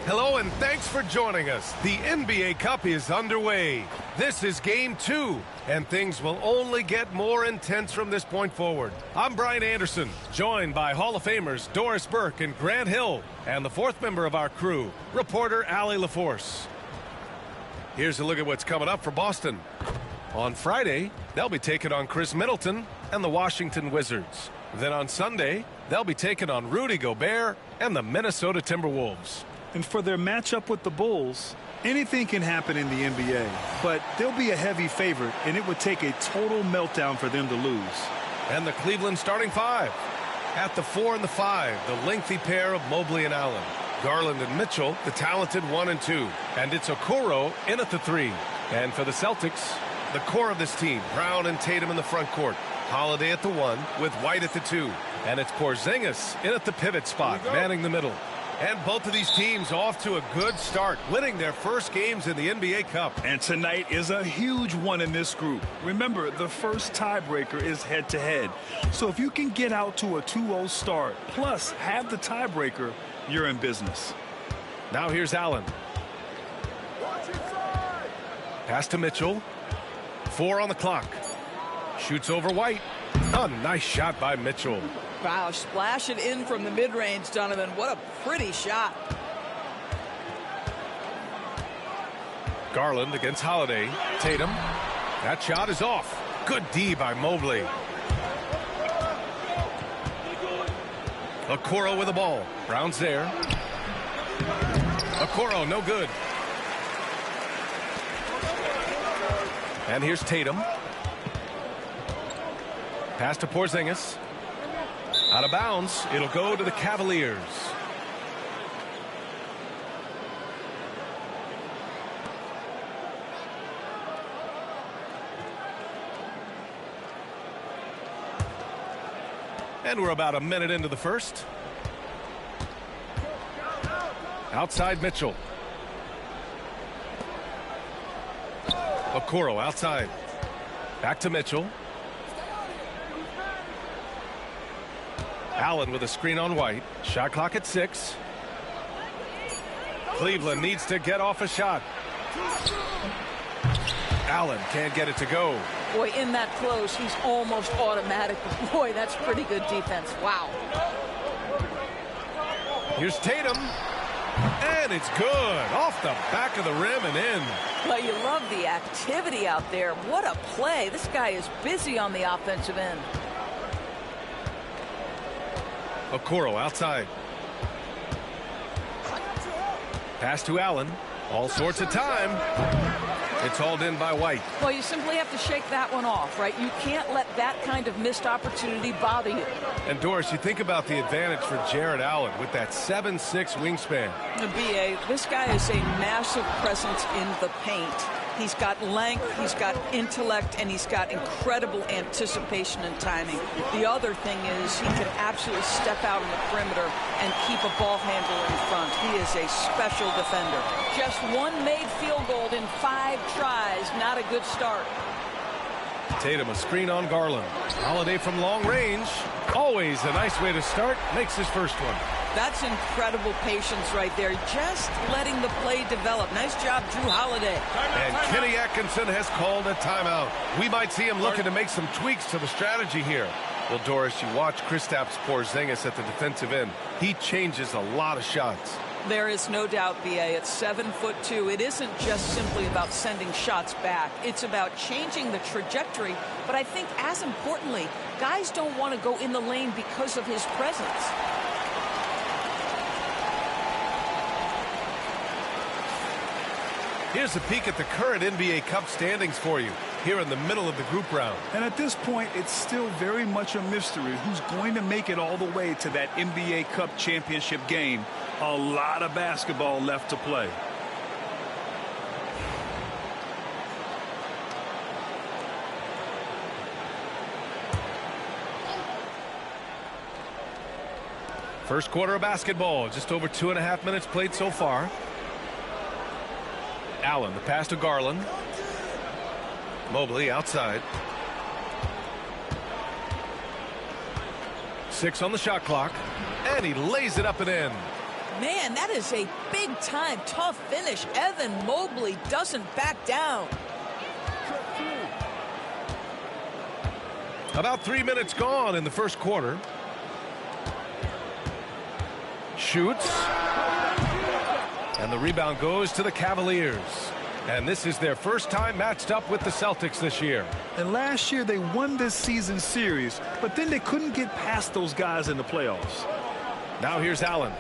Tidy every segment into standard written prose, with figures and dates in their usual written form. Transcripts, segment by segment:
Hello and thanks for joining us. The NBA Cup is underway. This is Game 2, and things will only get more intense from this point forward. I'm Brian Anderson, joined by Hall of Famers Doris Burke and Grant Hill, and the fourth member of our crew, reporter Allie LaForce. Here's a look at what's coming up for Boston. On Friday, they'll be taking on Chris Middleton and the Washington Wizards. Then on Sunday, they'll be taking on Rudy Gobert and the Minnesota Timberwolves. And for their matchup with the Bulls, anything can happen in the NBA, but they'll be a heavy favorite, and it would take a total meltdown for them to lose. And the Cleveland starting five. At the 4 and the 5, the lengthy pair of Mobley and Allen. Garland and Mitchell, the talented 1 and 2. And it's Okoro in at the 3. And for the Celtics, the core of this team, Brown and Tatum in the front court. Holiday at the 1 with White at the 2. And it's Porzingis in at the pivot spot, manning the middle. And both of these teams off to a good start, winning their first games in the NBA Cup. And tonight is a huge one in this group. Remember, the first tiebreaker is head-to-head. So if you can get out to a 2-0 start, plus have the tiebreaker, you're in business. Now here's Allen. Pass to Mitchell. 4 on the clock. Shoots over White. A nice shot by Mitchell. Wow, splash it in from the mid-range, Donovan. What a pretty shot. Garland against Holiday. Tatum. That shot is off. Good D by Mobley. Okoro with the ball. Brown's there. Okoro, no good. And here's Tatum. Pass to Porzingis. Out of bounds. It'll go to the Cavaliers. And we're about a minute into the first. Outside Mitchell. Okoro outside. Back to Mitchell. Allen with a screen on White. Shot clock at 6. Cleveland needs to get off a shot. Allen can't get it to go. Boy, in that close, he's almost automatic. Boy, that's pretty good defense. Wow. Here's Tatum. And it's good. Off the back of the rim and in. Well, you love the activity out there. What a play. This guy is busy on the offensive end. Okoro outside. Pass to Allen. All sorts of time. It's hauled in by White. Well, you simply have to shake that one off, right? You can't let that kind of missed opportunity bother you. And Doris, you think about the advantage for Jared Allen with that 7'6" wingspan. B.A., this guy is a massive presence in the paint. He's got length, he's got intellect, and he's got incredible anticipation and timing. The other thing is he can absolutely step out on the perimeter and keep a ball handler in front. He is a special defender. Just one made field goal in 5 tries. Not a good start. Tatum a screen on Garland. Holiday from long range. Always a nice way to start. Makes his first one. That's incredible patience right there. Just letting the play develop. Nice job, Drew Holiday. And Kenny Atkinson has called a timeout. We might see him looking to make some tweaks to the strategy here. Well, Doris, you watch Kristaps Porzingis at the defensive end. He changes a lot of shots. There is no doubt, B.A. At 7'2", it isn't just simply about sending shots back. It's about changing the trajectory. But I think, as importantly, guys don't want to go in the lane because of his presence. Here's a peek at the current NBA Cup standings for you here in the middle of the group round. And at this point, it's still very much a mystery who's going to make it all the way to that NBA Cup championship game. A lot of basketball left to play. First quarter of basketball, just over 2.5 minutes played so far. Allen, the pass to Garland. Mobley outside. 6 on the shot clock. And he lays it up and in. Man, that is a big-time tough finish. Evan Mobley doesn't back down. About 3 minutes gone in the first quarter. Shoots. And the rebound goes to the Cavaliers. And this is their first time matched up with the Celtics this year. And last year they won this season series, but then they couldn't get past those guys in the playoffs. Now here's Allen.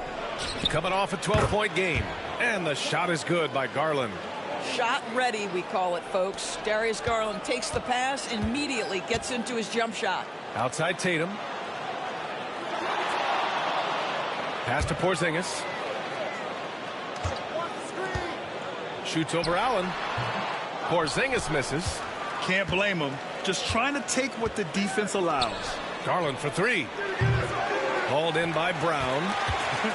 Coming off a 12-point game. And the shot is good by Garland. Shot ready, we call it, folks. Darius Garland takes the pass, immediately gets into his jump shot. Outside Tatum. Pass to Porzingis. Shoots over Allen. Porzingis misses. Can't blame him. Just trying to take what the defense allows. Garland for three. Hauled in by Brown.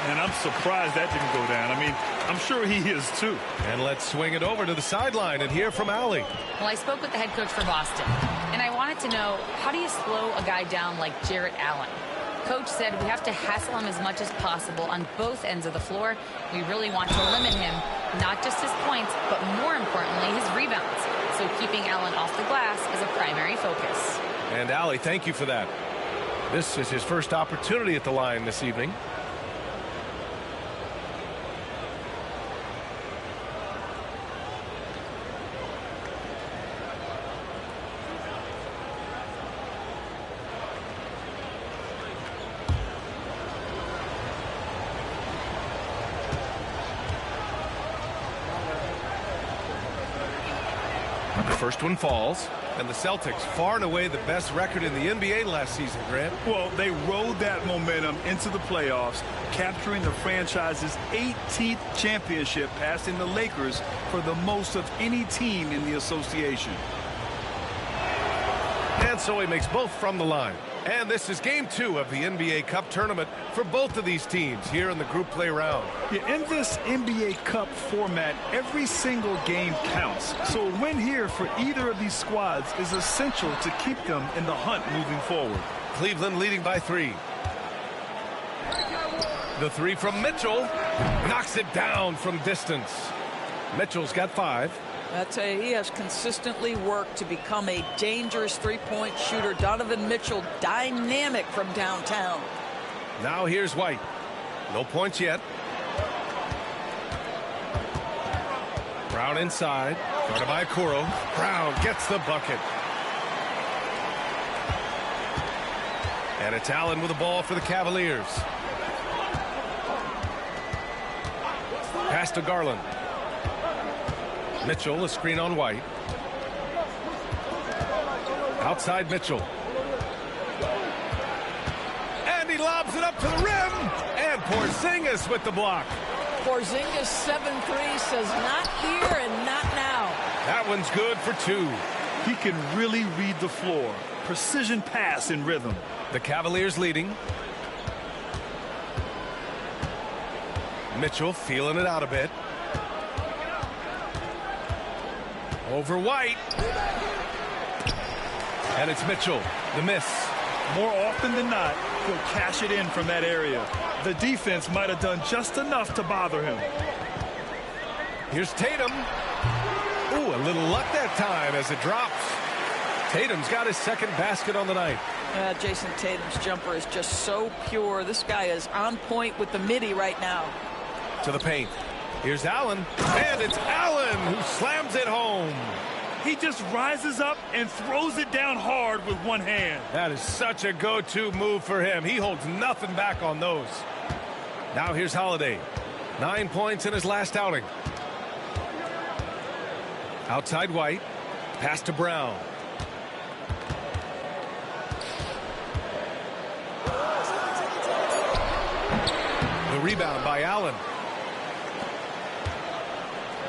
And I'm surprised that didn't go down. I mean, I'm sure he is too. And let's swing it over to the sideline and hear from Allie. Well, I spoke with the head coach for Boston, and I wanted to know, how do you slow a guy down like Jarrett Allen? Coach said we have to hassle him as much as possible on both ends of the floor. We really want to limit him, not just his points, but more importantly, his rebounds. So keeping Allen off the glass is a primary focus. And Allie, thank you for that. This is his first opportunity at the line this evening. First one falls, and the Celtics far and away the best record in the NBA last season, Grant. Well, they rode that momentum into the playoffs, capturing the franchise's 18th championship, passing the Lakers for the most of any team in the association. And so he makes both from the line. And this is game 2 of the NBA Cup tournament for both of these teams here in the group play round. Yeah, in this NBA Cup format, every single game counts. So a win here for either of these squads is essential to keep them in the hunt moving forward. Cleveland leading by 3. The 3 from Mitchell knocks it down from distance. Mitchell's got 5. I tell you, he has consistently worked to become a dangerous three-point shooter. Donovan Mitchell, dynamic from downtown. Now here's White. No points yet. Brown inside. Guarded by Kuro. Brown gets the bucket. And it's Allen with the ball for the Cavaliers. Pass to Garland. Mitchell, a screen on White. Outside Mitchell. And he lobs it up to the rim. And Porzingis with the block. Porzingis 7-3 says not here and not now. That one's good for 2. He can really read the floor. Precision pass in rhythm. The Cavaliers leading. Mitchell feeling it out a bit. Over White. And it's Mitchell. The miss. More often than not, he'll cash it in from that area. The defense might have done just enough to bother him. Here's Tatum. Ooh, a little luck that time as it drops. Tatum's got his second basket on the night. Jason Tatum's jumper is just so pure. This guy is on point with the midi right now. To the paint. Here's Allen, and it's Allen who slams it home. He just rises up and throws it down hard with one hand. That is such a go-to move for him. He holds nothing back on those. Now here's Holiday. 9 points in his last outing. Outside White. Pass to Brown. The rebound by Allen.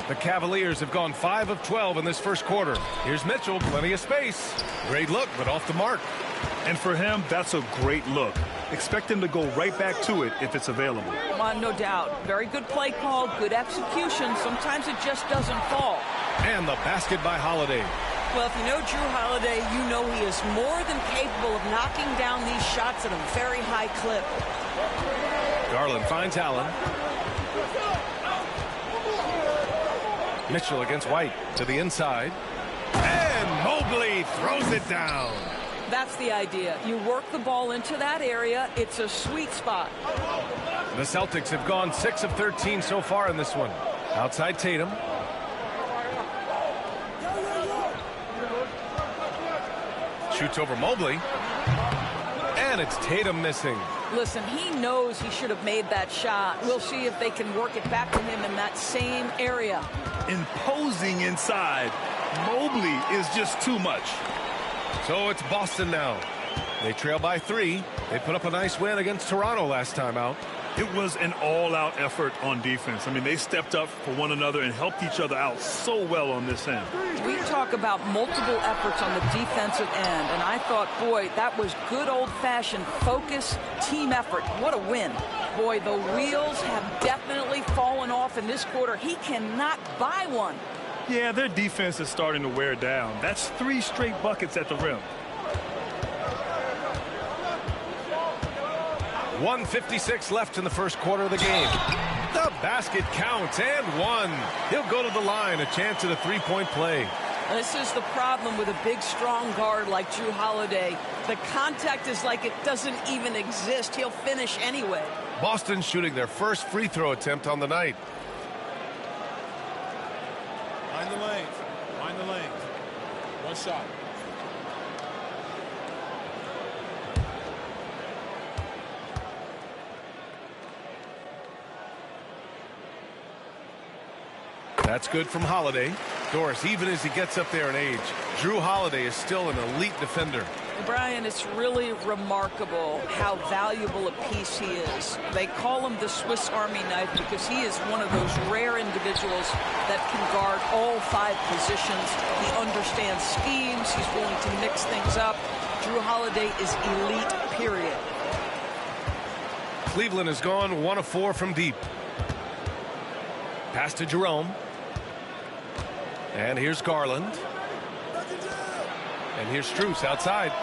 The Cavaliers have gone 5 of 12 in this first quarter. Here's Mitchell, plenty of space. Great look, but off the mark. And for him, that's a great look. Expect him to go right back to it if it's available. Come on, no doubt. Very good play call, good execution. Sometimes it just doesn't fall. And the basket by Holiday. Well, if you know Drew Holiday, you know he is more than capable of knocking down these shots at a very high clip. Garland finds Allen. Mitchell against White to the inside. And Mobley throws it down. That's the idea. You work the ball into that area. It's a sweet spot. The Celtics have gone 6 of 13 so far in this one. Outside Tatum. Shoots over Mobley. And it's Tatum missing. Listen, he knows he should have made that shot. We'll see if they can work it back to him in that same area. Imposing inside. Mobley is just too much. So it's Boston now. They trail by 3. They put up a nice win against Toronto last time out. It was an all-out effort on defense. I mean, they stepped up for one another and helped each other out so well on this end. We talk about multiple efforts on the defensive end, and I thought, boy, that was good old-fashioned focus, team effort. What a win. Boy, the wheels have definitely fallen off in this quarter. He cannot buy one. Yeah, their defense is starting to wear down. That's 3 straight buckets at the rim. 1:56 left in the first quarter of the game. The basket counts and one. He'll go to the line, a chance at a three-point play. This is the problem with a big, strong guard like Drew Holiday. The contact is like it doesn't even exist. He'll finish anyway. Boston shooting their first free throw attempt on the night. Find the lane. Find the lane. One shot. That's good from Holiday. Doris, even as he gets up there in age, Drew Holiday is still an elite defender. Brian, it's really remarkable how valuable a piece he is. They call him the Swiss Army knife because he is one of those rare individuals that can guard all 5 positions. He understands schemes. He's willing to mix things up. Drew Holiday is elite, period. Cleveland has gone 1 of 4 from deep. Pass to Jerome. And here's Garland. And here's Strus outside.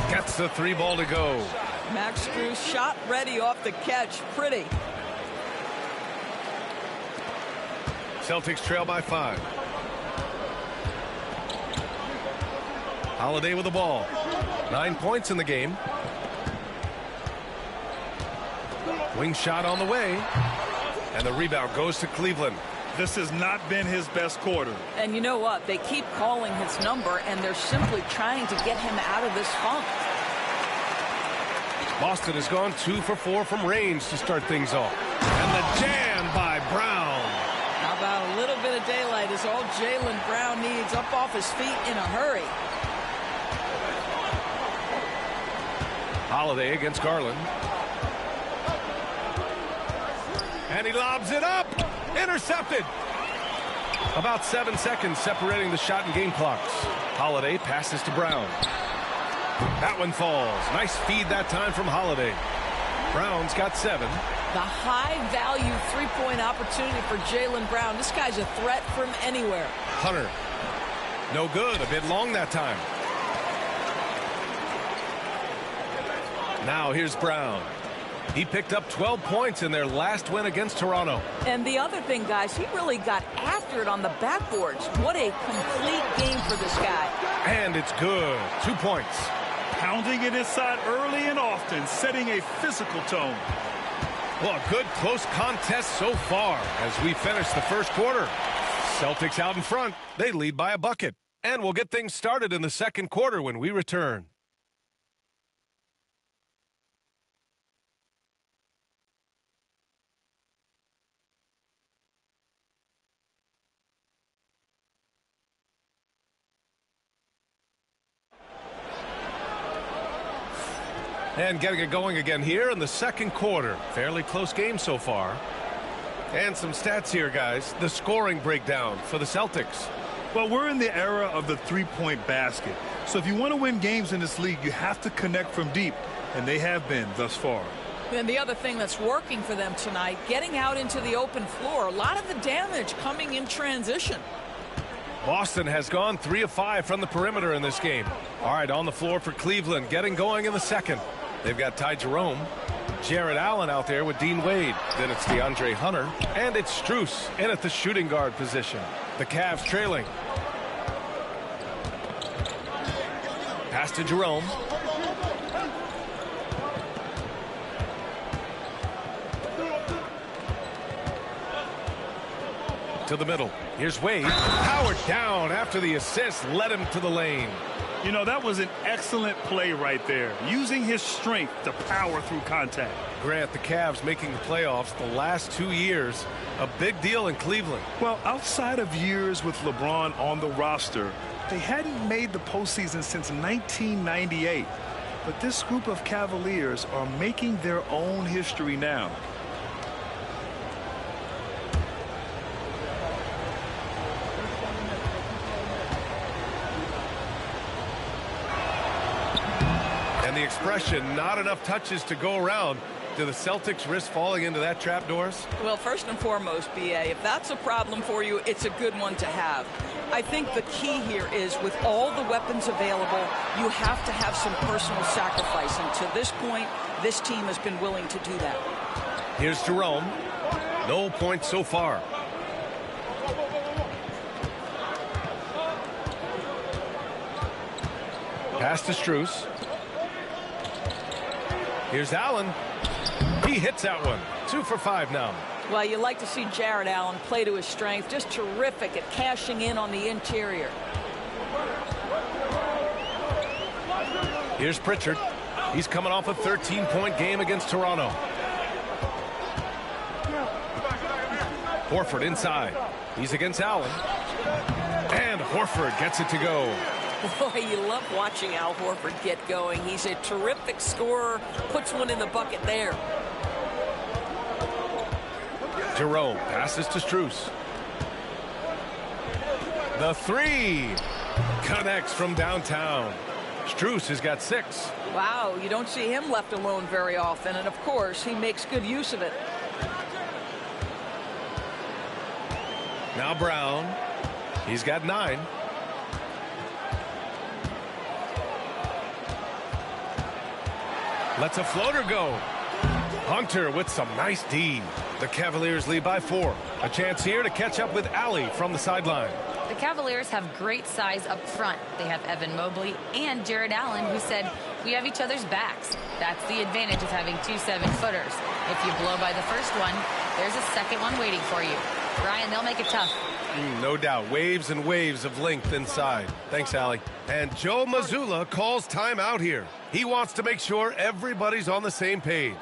Gets the 3 ball to go. Max Strus shot ready off the catch. Pretty. Celtics trail by 5. Holiday with the ball. 9 points in the game. Wing shot on the way. And the rebound goes to Cleveland. This has not been his best quarter. And you know what? They keep calling his number, and they're simply trying to get him out of this funk. Boston has gone 2 for 4 from range to start things off. And the jam by Brown. How about a little bit of daylight is all Jaylen Brown needs, up off his feet in a hurry. Holiday against Garland. And he lobs it up. Intercepted. About 7 seconds separating the shot and game clocks. Holiday passes to Brown. That one falls. Nice feed that time from Holiday. Brown's got 7. The high-value three-point opportunity for Jaylen Brown. This guy's a threat from anywhere. Hunter. No good. A bit long that time. Now here's Brown. He picked up 12 points in their last win against Toronto. And the other thing, guys, he really got after it on the backboards. What a complete game for this guy. And it's good. 2 points. Pounding it inside early and often, setting a physical tone. Well, a good close contest so far as we finish the first quarter. Celtics out in front. They lead by a bucket. And we'll get things started in the second quarter when we return. And getting it going again here in the second quarter. Fairly close game so far. And some stats here, guys. The scoring breakdown for the Celtics. Well, we're in the era of the three-point basket. So if you want to win games in this league, you have to connect from deep. And they have been thus far. And the other thing that's working for them tonight, getting out into the open floor. A lot of the damage coming in transition. Boston has gone 3 of 5 from the perimeter in this game. All right, on the floor for Cleveland. Getting going in the second. They've got Ty Jerome. Jarrett Allen out there with Dean Wade. Then it's DeAndre Hunter. And it's Strus in at the shooting guard position. The Cavs trailing. Pass to Jerome. To the middle. Here's Wade. Powered down after the assist led him to the lane. You know, that was an excellent play right there. Using his strength to power through contact. Grant, the Cavs making the playoffs the last 2 years. A big deal in Cleveland. Well, outside of years with LeBron on the roster, they hadn't made the postseason since 1998. But this group of Cavaliers are making their own history now. The expression, not enough touches to go around. Do the Celtics risk falling into that trap, Doris? Well, first and foremost, B.A., if that's a problem for you, it's a good one to have. I think the key here is with all the weapons available, you have to have some personal sacrifice. And to this point, this team has been willing to do that. Here's Jerome. No points so far. Pass to Strus. Here's Allen. He hits that one. 2 for 5 now. Well, you like to see Jarrett Allen play to his strength. Just terrific at cashing in on the interior. Here's Pritchard. He's coming off a 13-point game against Toronto. Horford inside. He's against Allen. And Horford gets it to go. Boy, you love watching Al Horford get going. He's a terrific scorer. Puts one in the bucket there. Jerome passes to Strus. The three connects from downtown. Strus has got 6. Wow, you don't see him left alone very often. And, of course, he makes good use of it. Now Brown. He's got 9. Lets a floater go. Hunter with some nice D. The Cavaliers lead by 4. A chance here to catch up with Allie from the sideline. The Cavaliers have great size up front. They have Evan Mobley and Jarrett Allen, who said, we have each other's backs. That's the advantage of having 2 7-footers. If you blow by the first one, there's a second one waiting for you. Brian, they'll make it tough. No doubt. Waves and waves of length inside. Thanks, Allie. And Joe Mazzulla calls timeout here. He wants to make sure everybody's on the same page.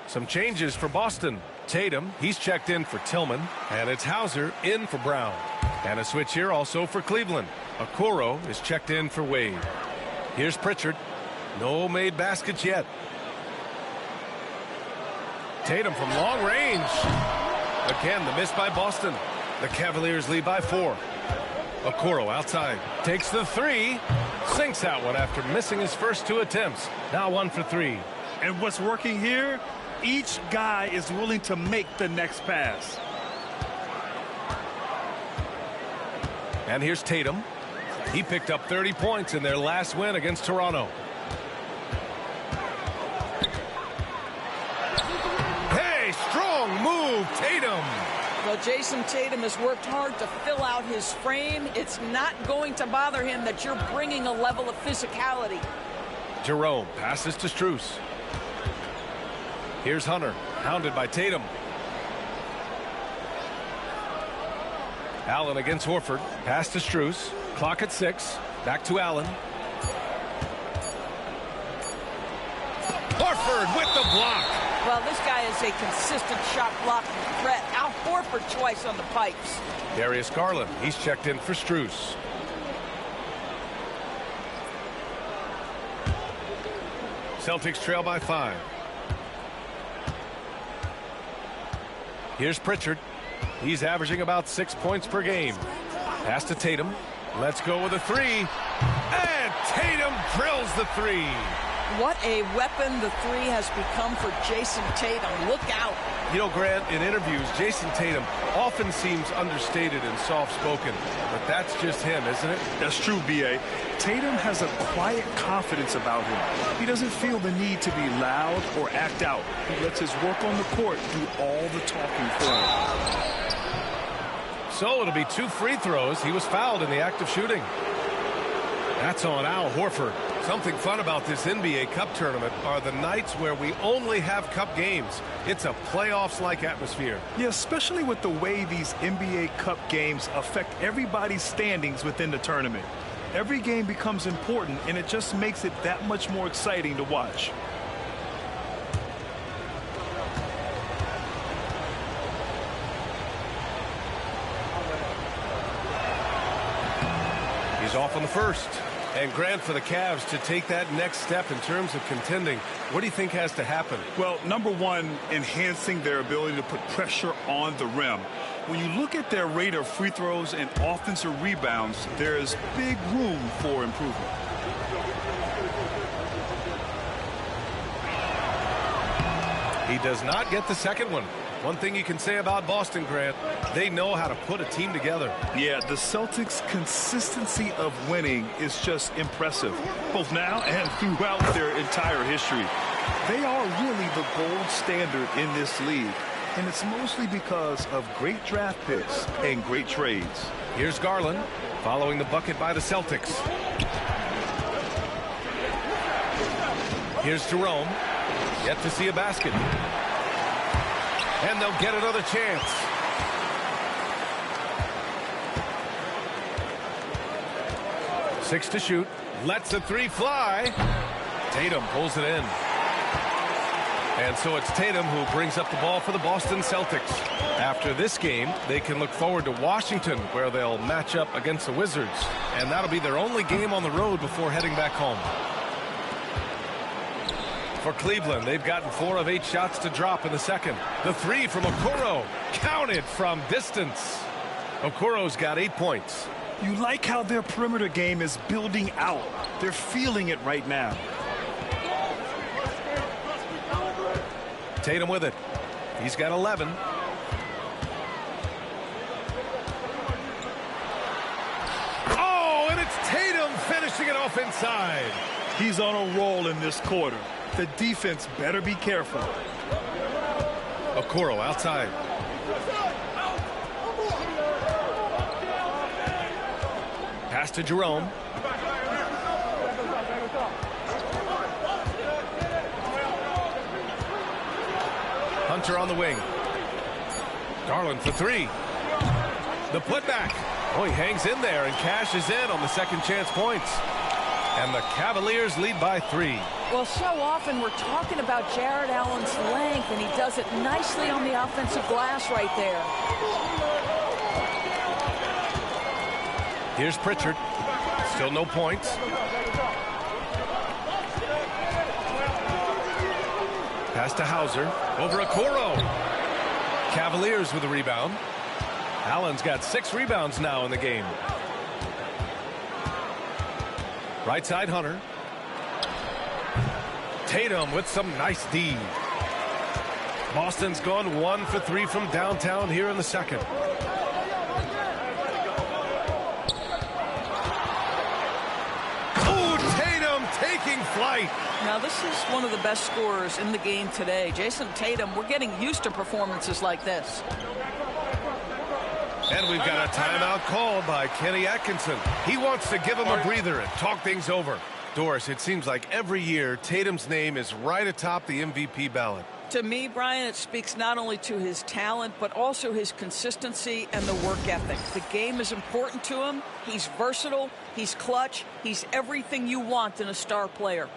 Some changes for Boston. Tatum, he's checked in for Tillman. And it's Hauser in for Brown. And a switch here also for Cleveland. Okoro is checked in for Wade. Here's Pritchard. No made baskets yet. Tatum from long range. Again, the miss by Boston. The Cavaliers lead by 4. Okoro outside. Takes the 3. Sinks that one after missing his first 2 attempts. Now 1 for 3. And what's working here? Each guy is willing to make the next pass. And here's Tatum. He picked up 30 points in their last win against Toronto. Hey, Well, Jason Tatum has worked hard to fill out his frame. It's not going to bother him that you're bringing a level of physicality. Jerome passes to Strus. Here's Hunter, hounded by Tatum. Allen against Horford. Pass to Strus. Clock at 6. Back to Allen. Horford with the block. Well, this guy is a consistent shot blocking threat. Al Horford twice on the pipes. Darius Garland. He's checked in for Strus. Celtics trail by 5. Here's Pritchard. He's averaging about 6 points per game. Pass to Tatum. Let's go with a 3. And Tatum drills the 3. What a weapon the 3 has become for Jason Tatum. Look out. You know, Grant, in interviews, Jason Tatum often seems understated and soft-spoken. But that's just him, isn't it? That's true, B.A. Tatum has a quiet confidence about him. He doesn't feel the need to be loud or act out. He lets his work on the court do all the talking for him. So it'll be 2 free throws. He was fouled in the act of shooting. That's on Al Horford. Something fun about this NBA Cup tournament are the nights where we only have Cup games. It's a playoffs-like atmosphere. Yeah, especially with the way these NBA Cup games affect everybody's standings within the tournament. Every game becomes important, and it just makes it that much more exciting to watch. He's off on the first. And Grant, for the Cavs to take that next step in terms of contending, what do you think has to happen? Well, number one, enhancing their ability to put pressure on the rim. When you look at their rate of free throws and offensive rebounds, there is big room for improvement. He does not get the second one. One thing you can say about Boston, Grant, they know how to put a team together. Yeah, the Celtics' consistency of winning is just impressive, both now and throughout their entire history. They are really the gold standard in this league, and it's mostly because of great draft picks and great trades. Here's Garland, following the bucket by the Celtics. Here's Jerome, yet to see a basket. And they'll get another chance. Six to shoot. Lets a 3 fly. Tatum pulls it in. And so it's Tatum who brings up the ball for the Boston Celtics. After this game, they can look forward to Washington, where they'll match up against the Wizards. And that'll be their only game on the road before heading back home. For Cleveland, they've gotten 4 of 8 shots to drop in the second. The 3 from Okoro, counted from distance. Okoro's got 8 points. You like how their perimeter game is building out. They're feeling it right now. Tatum with it. He's got 11. Oh, and it's Tatum finishing it off inside. He's on a roll in this quarter. The defense better be careful. Okoro outside. Pass to Jerome. Hunter on the wing. Garland for 3. The putback. Oh, he hangs in there and cashes in on the second chance points. And the Cavaliers lead by 3. Well, so often we're talking about Jared Allen's length, and he does it nicely on the offensive glass right there. Here's Pritchard. Still no points. Pass to Hauser. Over Okoro. Cavaliers with a rebound. Allen's got 6 rebounds now in the game. Right side, Hunter. Tatum with some nice D. Boston's gone 1 for 3 from downtown here in the second. Oh, Tatum taking flight. Now, this is one of the best scorers in the game today. Jason Tatum, we're getting used to performances like this. And we've got a timeout called by Kenny Atkinson. He wants to give him a breather and talk things over. Doris, it seems like every year Tatum's name is right atop the MVP ballot. To me, Brian, it speaks not only to his talent, but also his consistency and the work ethic. The game is important to him. He's versatile. He's clutch. He's everything you want in a star player.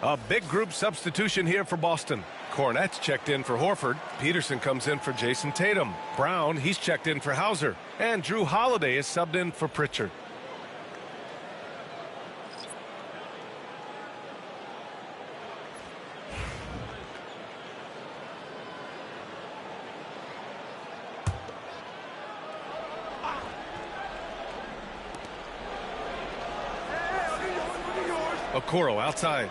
A big group substitution here for Boston. Cornette's checked in for Horford. Peterson comes in for Jason Tatum. Brown, he's checked in for Hauser. And Drew Holiday is subbed in for Pritchard. Okoro outside.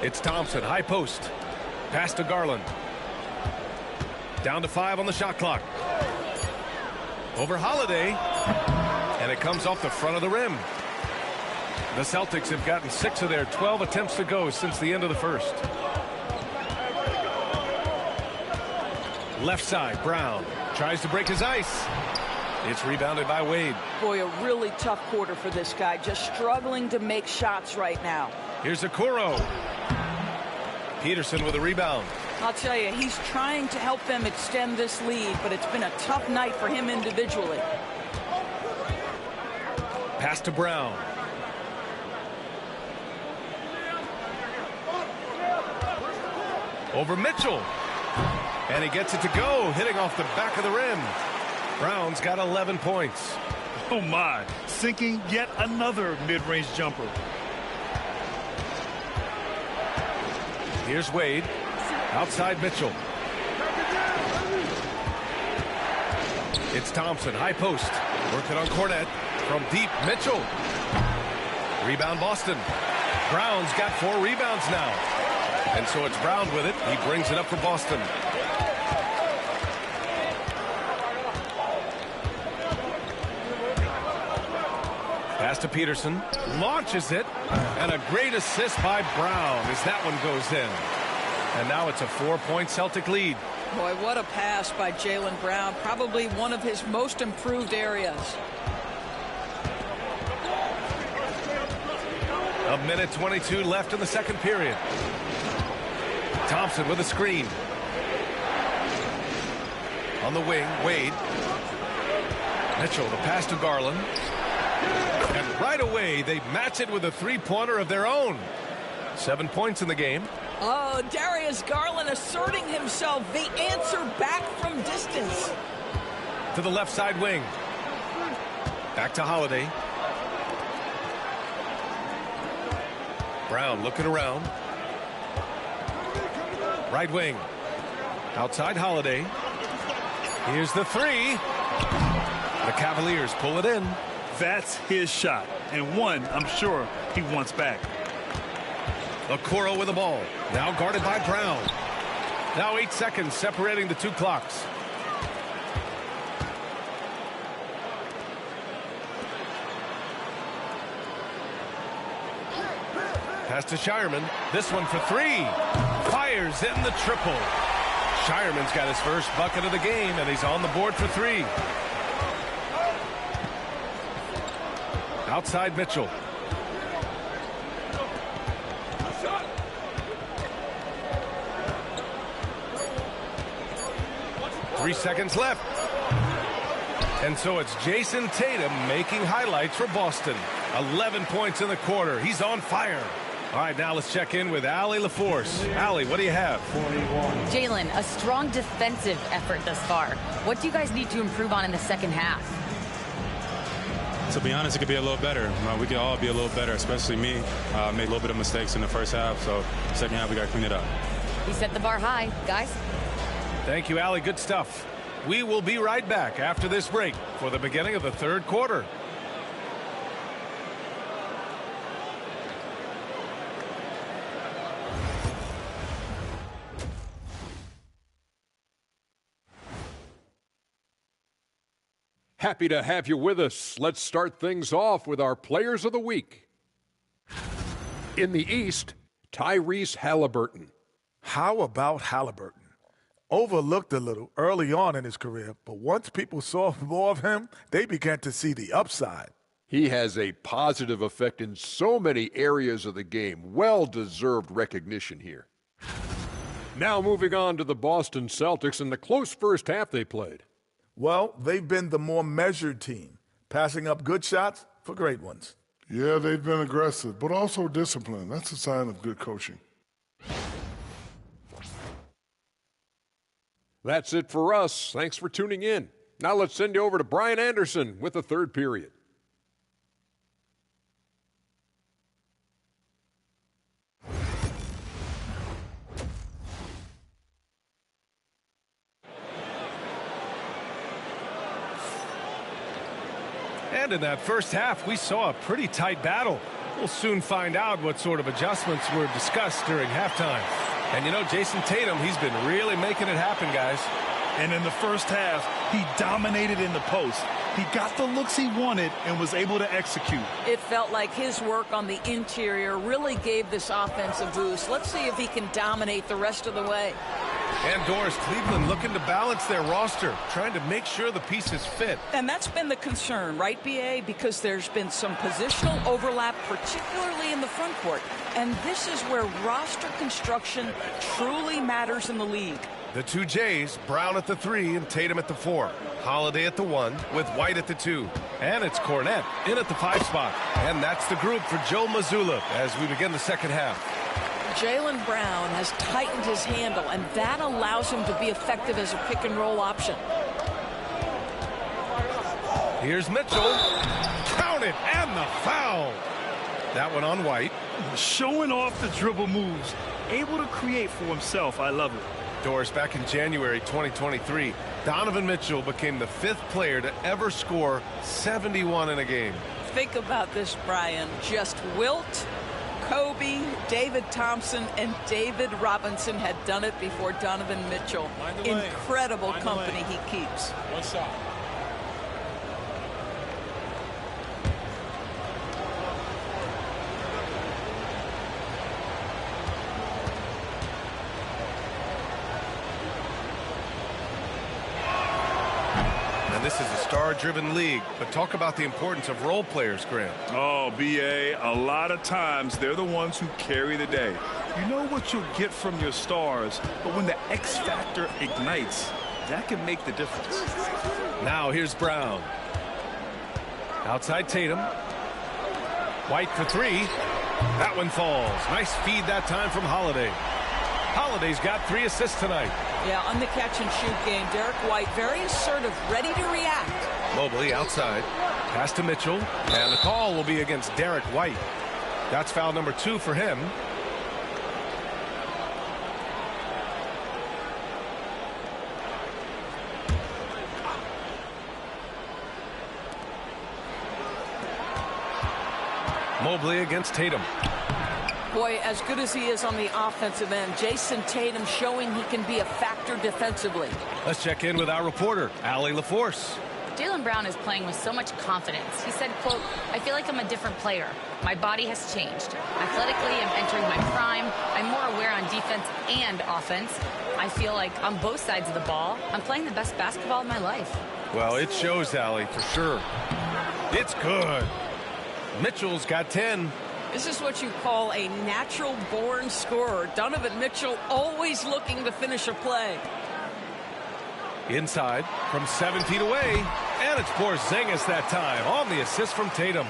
It's Thompson, high post. Pass to Garland. Down to 5 on the shot clock. Over Holiday. And it comes off the front of the rim. The Celtics have gotten 6 of their 12 attempts to go since the end of the first. Left side, Brown. Tries to break his ice. It's rebounded by Wade. Boy, a really tough quarter for this guy. Just struggling to make shots right now. Here's Okoro. Peterson with a rebound. I'll tell you, he's trying to help them extend this lead, but it's been a tough night for him individually. Pass to Brown. Over Mitchell. And he gets it to go, hitting off the back of the rim. Brown's got 11 points. Oh, my. Sinking yet another mid-range jumper. Here's Wade. Outside Mitchell. It's Thompson, high post. Working on Cornette. From deep, Mitchell. Rebound Boston. Brown's got 4 rebounds now. And so it's Brown with it. He brings it up for Boston. Pass to Peterson. Launches it. And a great assist by Brown as that one goes in. And now it's a 4-point Celtic lead. Boy, what a pass by Jaylen Brown. Probably one of his most improved areas. A minute 22 left in the second period. Thompson with a screen. On the wing, Wade. Mitchell, the pass to Garland. And right away, they match it with a three-pointer of their own. 7 points in the game. Oh, Darius Garland asserting himself. The answer back from distance. To the left side wing. Back to Holiday. Brown looking around. Right wing. Outside Holiday. Here's the three. The Cavaliers pull it in. That's his shot, and one I'm sure he wants back. Okoro with the ball. Now guarded by Brown. Now 8 seconds separating the two clocks. Pass to Shireman. This one for three. Fires in the triple. Shireman's got his first bucket of the game, and he's on the board for three. Outside Mitchell. Three seconds left. And so it's Jason Tatum making highlights for Boston. 11 points in the quarter. He's on fire. All right, now let's check in with Allie LaForce. Allie, what do you have? Jalen, a strong defensive effort thus far. What do you guys need to improve on in the second half? To be honest, it could be a little better. We could all be a little better, especially me. Made a little bit of mistakes in the first half, so second half we got to clean it up. We set the bar high, guys. Thank you, Allie. Good stuff. We will be right back after this break for the beginning of the third quarter. Happy to have you with us. Let's start things off with our Players of the Week. In the East, Tyrese Halliburton. How about Halliburton? Overlooked a little early on in his career, but once people saw more of him, they began to see the upside. He has a positive effect in so many areas of the game. Well-deserved recognition here. Now moving on to the Boston Celtics and the close first half they played. Well, they've been the more measured team, passing up good shots for great ones. Yeah, they've been aggressive, but also disciplined. That's a sign of good coaching. That's it for us. Thanks for tuning in. Now let's send you over to Brian Anderson with the third period. And in that first half, we saw a pretty tight battle. We'll soon find out what sort of adjustments were discussed during halftime. And you know, Jason Tatum, he's been really making it happen, guys. And in the first half, he dominated in the post. He got the looks he wanted and was able to execute. It felt like his work on the interior really gave this offense a boost. Let's see if he can dominate the rest of the way. And Doris, Cleveland looking to balance their roster, trying to make sure the pieces fit. And that's been the concern, right, B.A.? Because there's been some positional overlap, particularly in the front court. And this is where roster construction truly matters in the league. The two Jays, Brown at the 3 and Tatum at the 4. Holiday at the 1 with White at the 2. And it's Cornette in at the 5 spot. And that's the group for Joe Mazzulla as we begin the second half. Jaylen Brown has tightened his handle, and that allows him to be effective as a pick-and-roll option. Here's Mitchell. Count it, and the foul. That one on White. Showing off the dribble moves, able to create for himself. I love it. Doris, back in January 2023, Donovan Mitchell became the 5th player to ever score 71 in a game. Think about this, Brian. Just Wilt, Kobe, David Thompson, and David Robinson had done it before Donovan Mitchell. Incredible company he keeps. What's up? This is a star-driven league, but talk about the importance of role players, Grant. Oh, B.A., a lot of times they're the ones who carry the day. You know what you'll get from your stars, but when the X factor ignites, that can make the difference. Now here's Brown. Outside Tatum. White for 3. That one falls. Nice feed that time from Holiday. Holiday's got 3 assists tonight. Yeah, on the catch-and-shoot game, Derek White very assertive, ready to react. Mobley outside. Pass to Mitchell. And the call will be against Derek White. That's foul number 2 for him. Mobley against Tatum. Boy, as good as he is on the offensive end, Jason Tatum showing he can be a factor defensively. Let's check in with our reporter, Allie LaForce. Jaylen Brown is playing with so much confidence. He said, quote, "I feel like I'm a different player. My body has changed. Athletically, I'm entering my prime. I'm more aware on defense and offense. I feel like on both sides of the ball, I'm playing the best basketball of my life." Well, it shows, Allie, for sure. It's good. Mitchell's got 10. This is what you call a natural-born scorer. Donovan Mitchell always looking to finish a play. Inside from 7 feet away. And it's Porzingis that time on the assist from Tatum.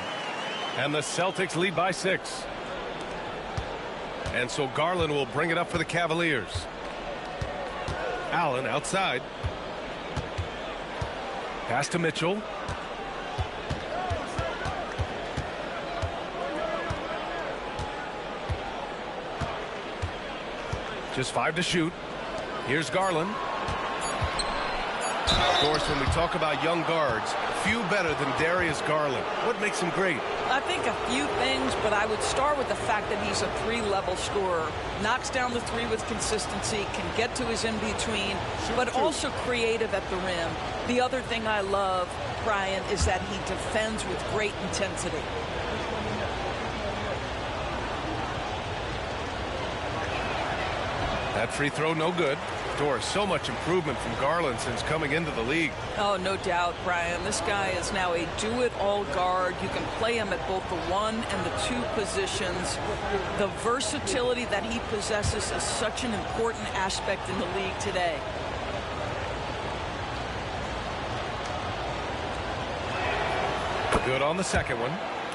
And the Celtics lead by 6. And so Garland will bring it up for the Cavaliers. Allen outside. Pass to Mitchell. Just 5 to shoot. Here's Garland. Of course, when we talk about young guards, few better than Darius Garland. What makes him great? I think a few things, but I would start with the fact that he's a 3-level scorer. Knocks down the 3 with consistency, can get to his in-between, but also creative at the rim. The other thing I love, Brian, is that he defends with great intensity. That free throw no good. Doris, so much improvement from Garland since coming into the league. Oh, no doubt, Brian. This guy is now a do-it-all guard. You can play him at both the 1 and the 2 positions. The versatility that he possesses is such an important aspect in the league today. Good on the second one.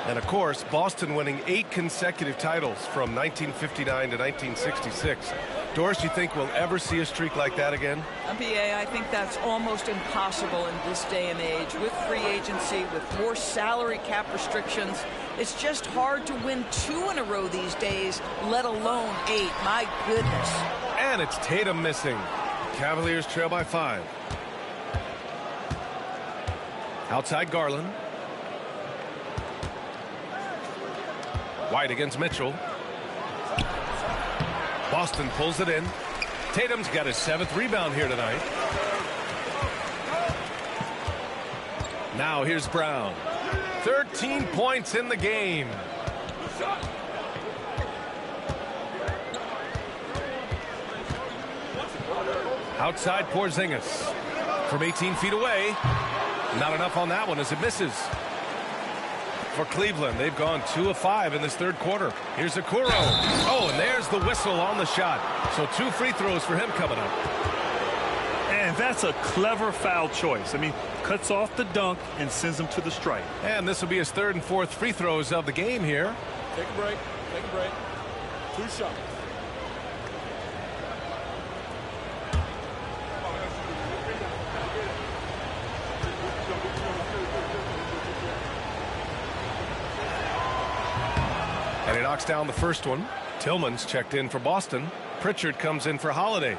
And of course, Boston winning 8 consecutive titles from 1959 to 1966. Doris, you think we'll ever see a streak like that again? BA, I think that's almost impossible in this day and age. With free agency, with more salary cap restrictions, it's just hard to win 2 in a row these days, let alone 8. My goodness. And it's Tatum missing. Cavaliers trail by 5. Outside Garland. White against Mitchell. Boston pulls it in. Tatum's got his 7th rebound here tonight. Now here's Brown. 13 points in the game. Outside Porzingis. From 18 feet away. Not enough on that one as it misses. For Cleveland, they've gone 2 of 5 in this 3rd quarter. Here's Okoro. Oh, and there's the whistle on the shot. So 2 free throws for him coming up. And that's a clever foul choice. I mean, cuts off the dunk and sends him to the stripe. And this will be his 3rd and 4th free throws of the game here. Take a break. Take a break. 2 shots. And he knocks down the first one. Tillman's checked in for Boston. Pritchard comes in for Holiday.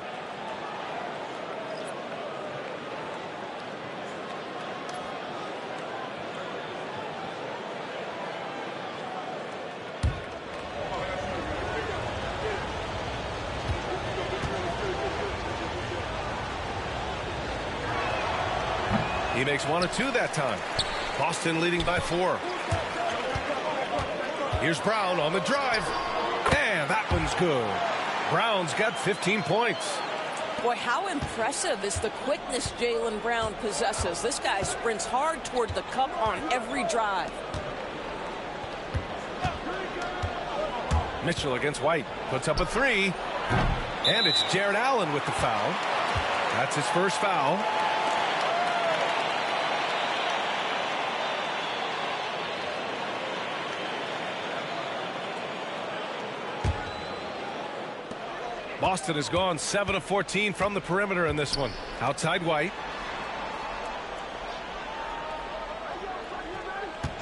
He makes 1 of 2 that time. Boston leading by 4. Here's Brown on the drive. And that one's good. Brown's got 15 points. Boy, how impressive is the quickness Jaylen Brown possesses. This guy sprints hard toward the cup on every drive. Mitchell against White. Puts up a 3. And it's Jared Allen with the foul. That's his first foul. Boston has gone 7 of 14 from the perimeter in this one. Outside White.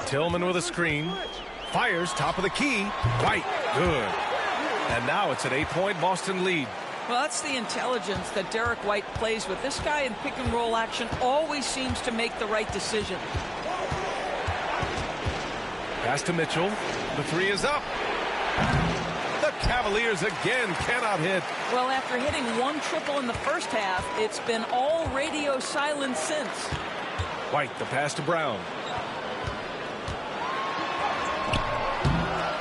Tillman with a screen. Fires top of the key. White. Good. And now it's an 8-point Boston lead. Well, that's the intelligence that Derek White plays with. This guy in pick and roll action always seems to make the right decision. Pass to Mitchell. The 3 is up. The Cavaliers again cannot hit. Well, after hitting 1 triple in the first half, it's been all radio silence since. White, the pass to Brown.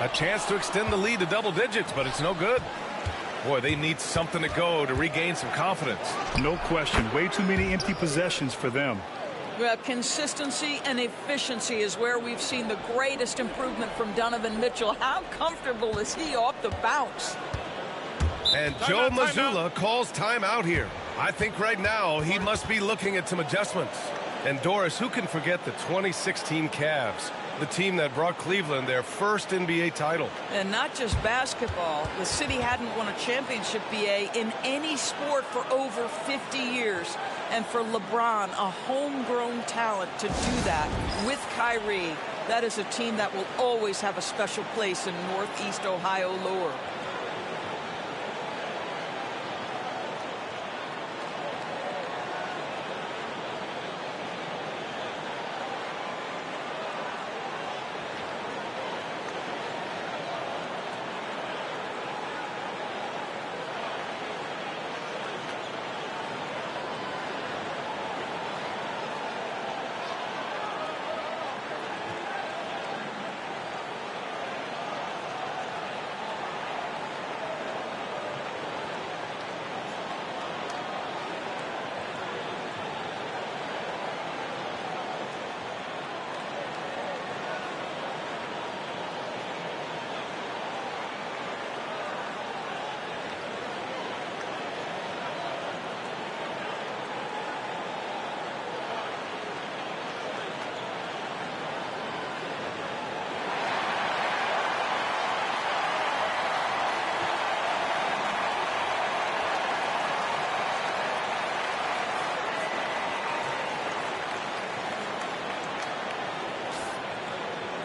A chance to extend the lead to double digits, but it's no good. Boy, they need something to go to regain some confidence. No question. Way too many empty possessions for them. Well, consistency and efficiency is where we've seen the greatest improvement from Donovan Mitchell. How comfortable is he off the bounce? And Joe Mazzulla calls timeout here. I think right now he must be looking at some adjustments. And Doris, who can forget the 2016 Cavs, the team that brought Cleveland their first NBA title? And not just basketball. The city hadn't won a championship, BA, in any sport for over 50 years. And for LeBron, a homegrown talent, to do that with Kyrie, that is a team that will always have a special place in Northeast Ohio lore.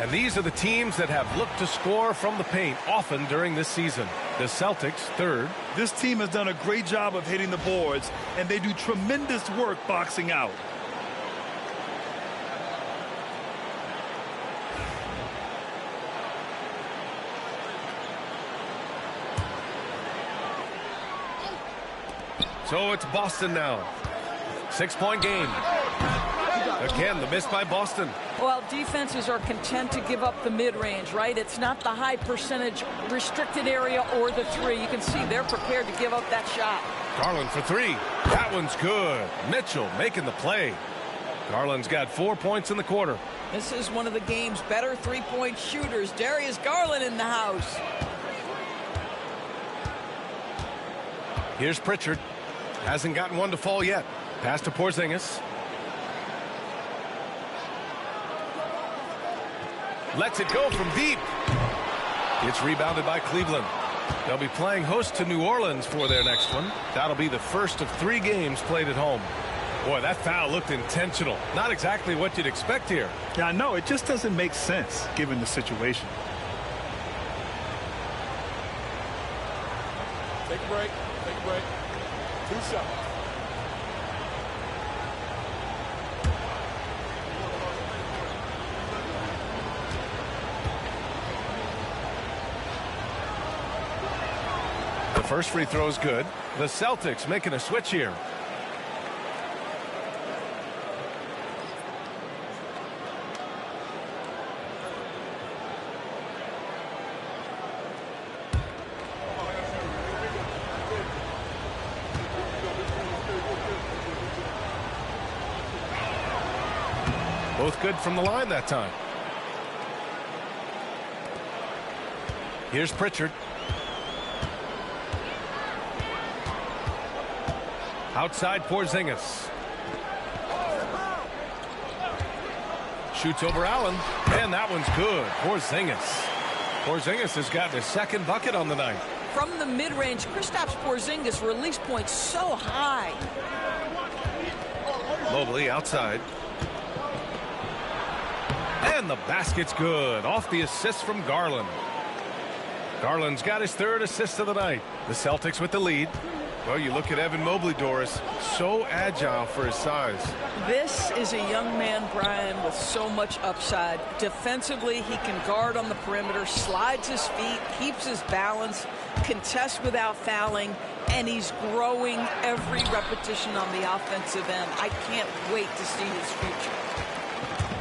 And these are the teams that have looked to score from the paint often during this season. The Celtics, third. This team has done a great job of hitting the boards, and they do tremendous work boxing out. So it's Boston now. 6-point game. Again, the miss by Boston. Well, defenses are content to give up the mid-range, right? It's not the high percentage restricted area or the three. You can see they're prepared to give up that shot. Garland for three. That one's good. Mitchell making the play. Garland's got 4 points in the quarter. This is one of the game's better three-point shooters. Darius Garland in the house. Here's Pritchard. Hasn't gotten one to fall yet. Pass to Porzingis. Lets it go from deep. It's rebounded by Cleveland. They'll be playing host to New Orleans for their next one. That'll be the first of 3 games played at home. Boy, that foul looked intentional. Not exactly what you'd expect here. Yeah, I know. It just doesn't make sense given the situation. Take a break. Take a break. 2 seconds. The first free throw is good. The Celtics making a switch here. Both good from the line that time. Here's Pritchard. Outside Porzingis. Shoots over Allen. And that one's good. Porzingis has gotten his second bucket on the night. From the mid-range, Kristaps Porzingis release points so high. Mobley outside. And the basket's good. Off the assist from Garland. Garland's got his 3rd assist of the night. The Celtics with the lead. Well, you look at Evan Mobley, Doris, so agile for his size. This is a young man, Brian, with so much upside. Defensively, he can guard on the perimeter, slides his feet, keeps his balance, contests without fouling, and he's growing every repetition on the offensive end. I can't wait to see his future.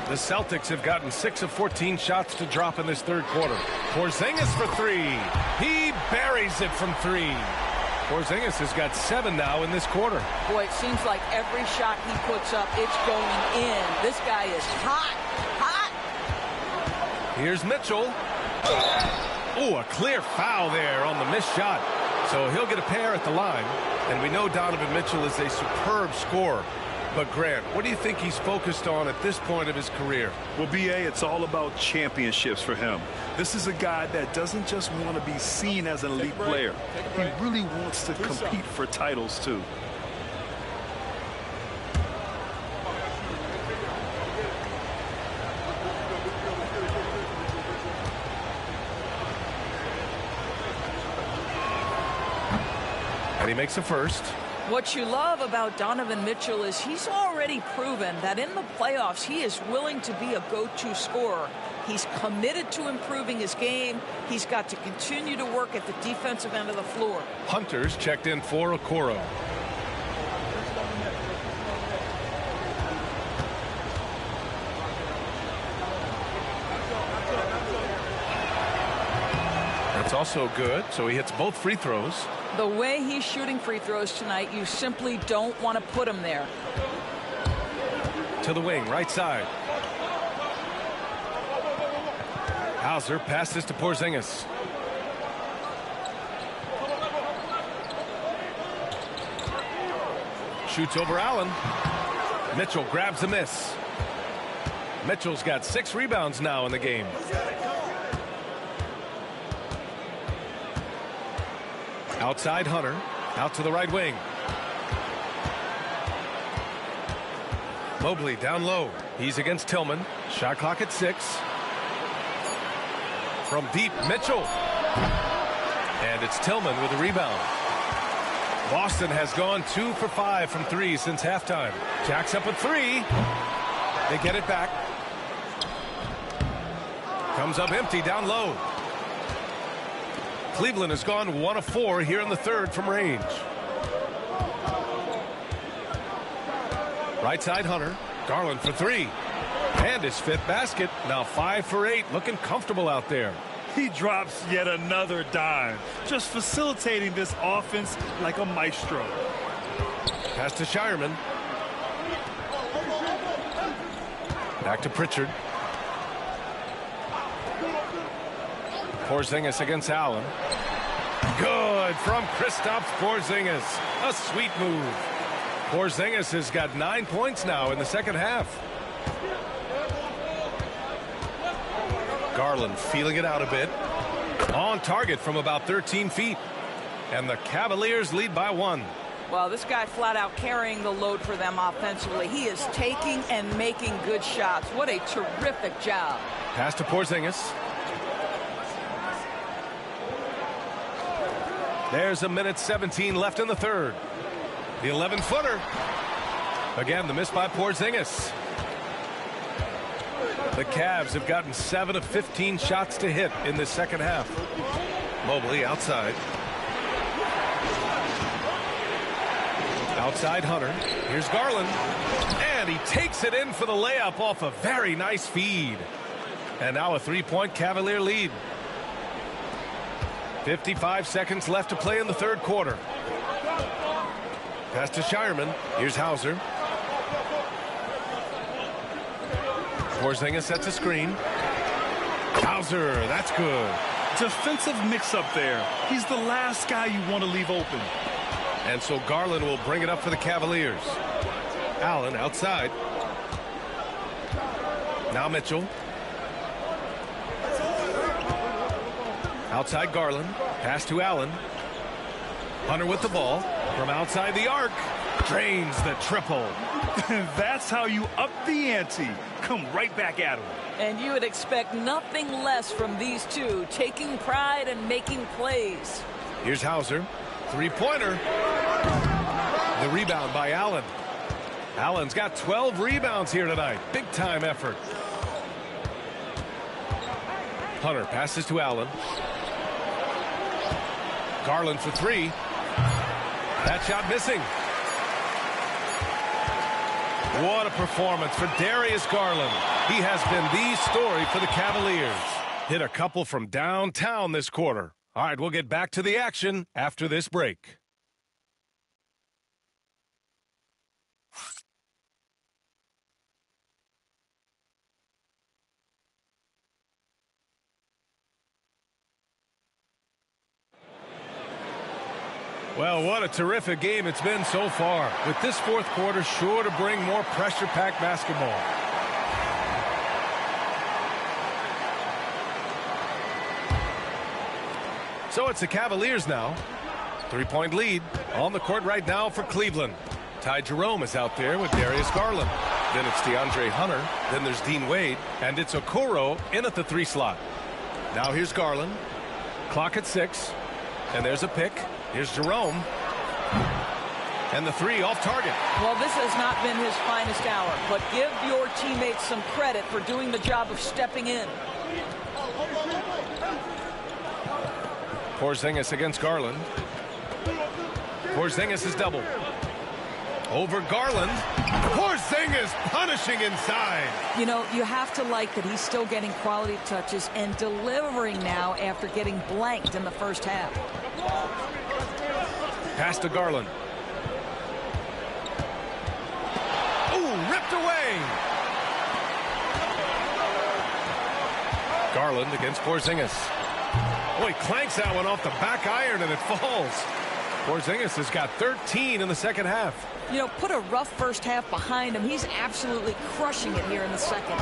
The Celtics have gotten 6 of 14 shots to drop in this 3rd quarter. Porzingis for 3. He buries it from 3. Porzingis has got 7 now in this quarter. Boy, it seems like every shot he puts up, it's going in. This guy is hot. Here's Mitchell. Oh, a clear foul there on the missed shot. So he'll get a pair at the line, and we know Donovan Mitchell is a superb scorer. But Grant, what do you think he's focused on at this point of his career? Well, B.A., it's all about championships for him. This is a guy that doesn't just want to be seen as an elite player. He really wants to compete for titles, too. And he makes a first. What you love about Donovan Mitchell is he's already proven that in the playoffs he is willing to be a go-to scorer. He's committed to improving his game. He's got to continue to work at the defensive end of the floor. Hunter's checked in for Okoro. That's also good, so he hits both free throws. The way he's shooting free throws tonight, you simply don't want to put him there. To the wing, right side. Hauser passes to Porzingis. Shoots over Allen. Mitchell grabs the miss. Mitchell's got 6 rebounds now in the game. Outside Hunter, out to the right wing. Mobley down low. He's against Tillman. Shot clock at 6. From deep, Mitchell. And it's Tillman with a rebound. Boston has gone 2 for 5 from 3 since halftime. Jacks up a 3. They get it back. Comes up empty down low. Cleveland has gone 1 of 4 here in the third from range. Right side Hunter. Garland for 3. And his 5th basket. Now 5 for 8. Looking comfortable out there. He drops yet another dime. Just facilitating this offense like a maestro. Pass to Shireman. Back to Pritchard. Porzingis against Allen. Good from Kristaps Porzingis. A sweet move. Porzingis has got 9 points now in the second half. Garland feeling it out a bit. On target from about 13 feet. And the Cavaliers lead by 1. Well, this guy flat out carrying the load for them offensively. He is taking and making good shots. What a terrific job. Pass to Porzingis. There's a minute 17 left in the third. The 11-footer. Again, the miss by Porzingis. The Cavs have gotten 7 of 15 shots to hit in this second half. Mobley outside. Outside Hunter. Here's Garland. And he takes it in for the layup off a very nice feed. And now a 3-point Cavalier lead. 55 seconds left to play in the third quarter. Pass to Shireman. Here's Hauser. Porzingis sets a screen. Hauser, that's good. Defensive mix-up there. He's the last guy you want to leave open. And so Garland will bring it up for the Cavaliers. Allen outside. Now Mitchell. Outside Garland. Pass to Allen. Hunter with the ball. From outside the arc. Drains the triple. That's how you up the ante. Come right back at him. And you would expect nothing less from these two, taking pride and making plays. Here's Hauser. 3-pointer. The rebound by Allen. Allen's got 12 rebounds here tonight. Big time effort. Hunter passes to Allen. Garland for 3. That shot missing. What a performance for Darius Garland. He has been the story for the Cavaliers. Hit a couple from downtown this quarter. All right, we'll get back to the action after this break. Well, what a terrific game it's been so far. With this fourth quarter sure to bring more pressure-packed basketball. So it's the Cavaliers now. 3-point lead on the court right now for Cleveland. Ty Jerome is out there with Darius Garland. Then it's DeAndre Hunter. Then there's Dean Wade. And it's Okoro in at the 3 slot. Now here's Garland. Clock at 6. And there's a pick. Here's Jerome. And the 3 off target. Well, this has not been his finest hour, but give your teammates some credit for doing the job of stepping in. Porzingis against Garland. Porzingis is double. Over Garland. Porzingis punishing inside. You know, you have to like that he's still getting quality touches and delivering now after getting blanked in the first half. Pass to Garland. Ooh, ripped away. Garland against Porzingis. Boy, clanks that one off the back iron and it falls. Porzingis has got 13 in the second half. You know, put a rough first half behind him. He's absolutely crushing it here in the second.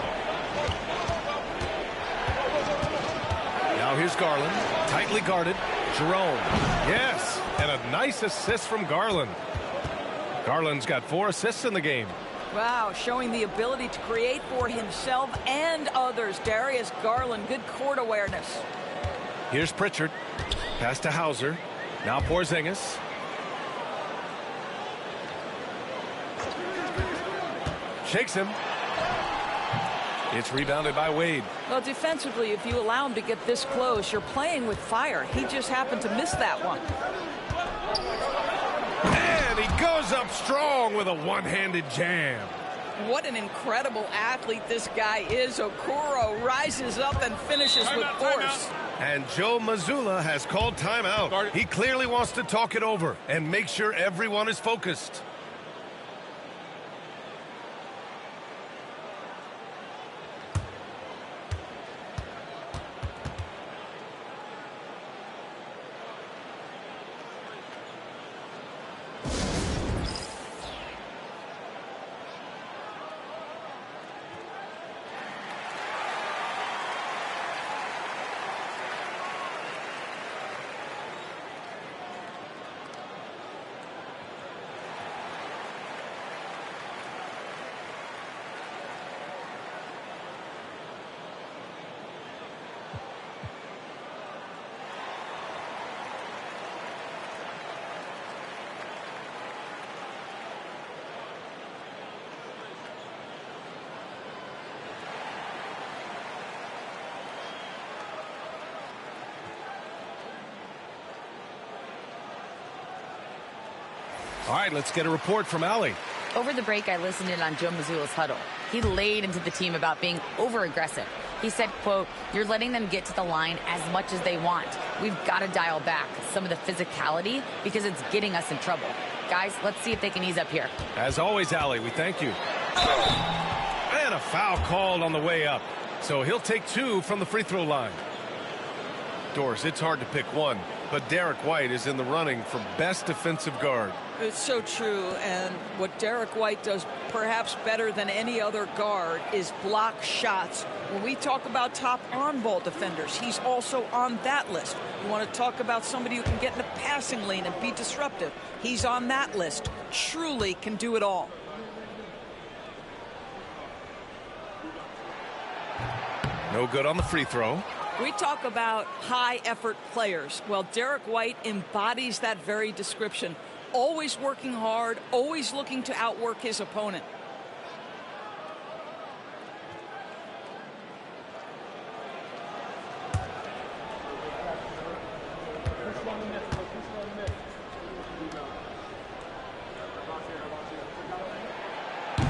Now here's Garland, tightly guarded. Jerome, yes, and a nice assist from Garland. Garland's got 4 assists in the game. Wow, showing the ability to create for himself and others. Darius Garland, good court awareness. Here's Pritchard. Pass to Hauser. Now Porzingis. Shakes him. It's rebounded by Wade. Well, defensively, if you allow him to get this close, you're playing with fire. He just happened to miss that one. And he goes up strong with a one-handed jam. What an incredible athlete this guy is. Okoro rises up and finishes with force. And Joe Mazzulla has called timeout. He clearly wants to talk it over and make sure everyone is focused. All right, let's get a report from Allie. Over the break, I listened in on Joe Mazzulla's huddle. He laid into the team about being over-aggressive. He said, quote, "You're letting them get to the line as much as they want. We've got to dial back some of the physicality because it's getting us in trouble. Guys, let's see if they can ease up here." As always, Allie, we thank you. And a foul called on the way up. So he'll take 2 from the free throw line. Doris, it's hard to pick one, but Derek White is in the running for best defensive guard. It's so true, and what Derek White does perhaps better than any other guard is block shots. When we talk about top on-ball defenders, he's also on that list. You want to talk about somebody who can get in the passing lane and be disruptive. He's on that list. Truly can do it all. No good on the free throw. We talk about high-effort players. Well, Derek White embodies that very description. Always working hard, always looking to outwork his opponent.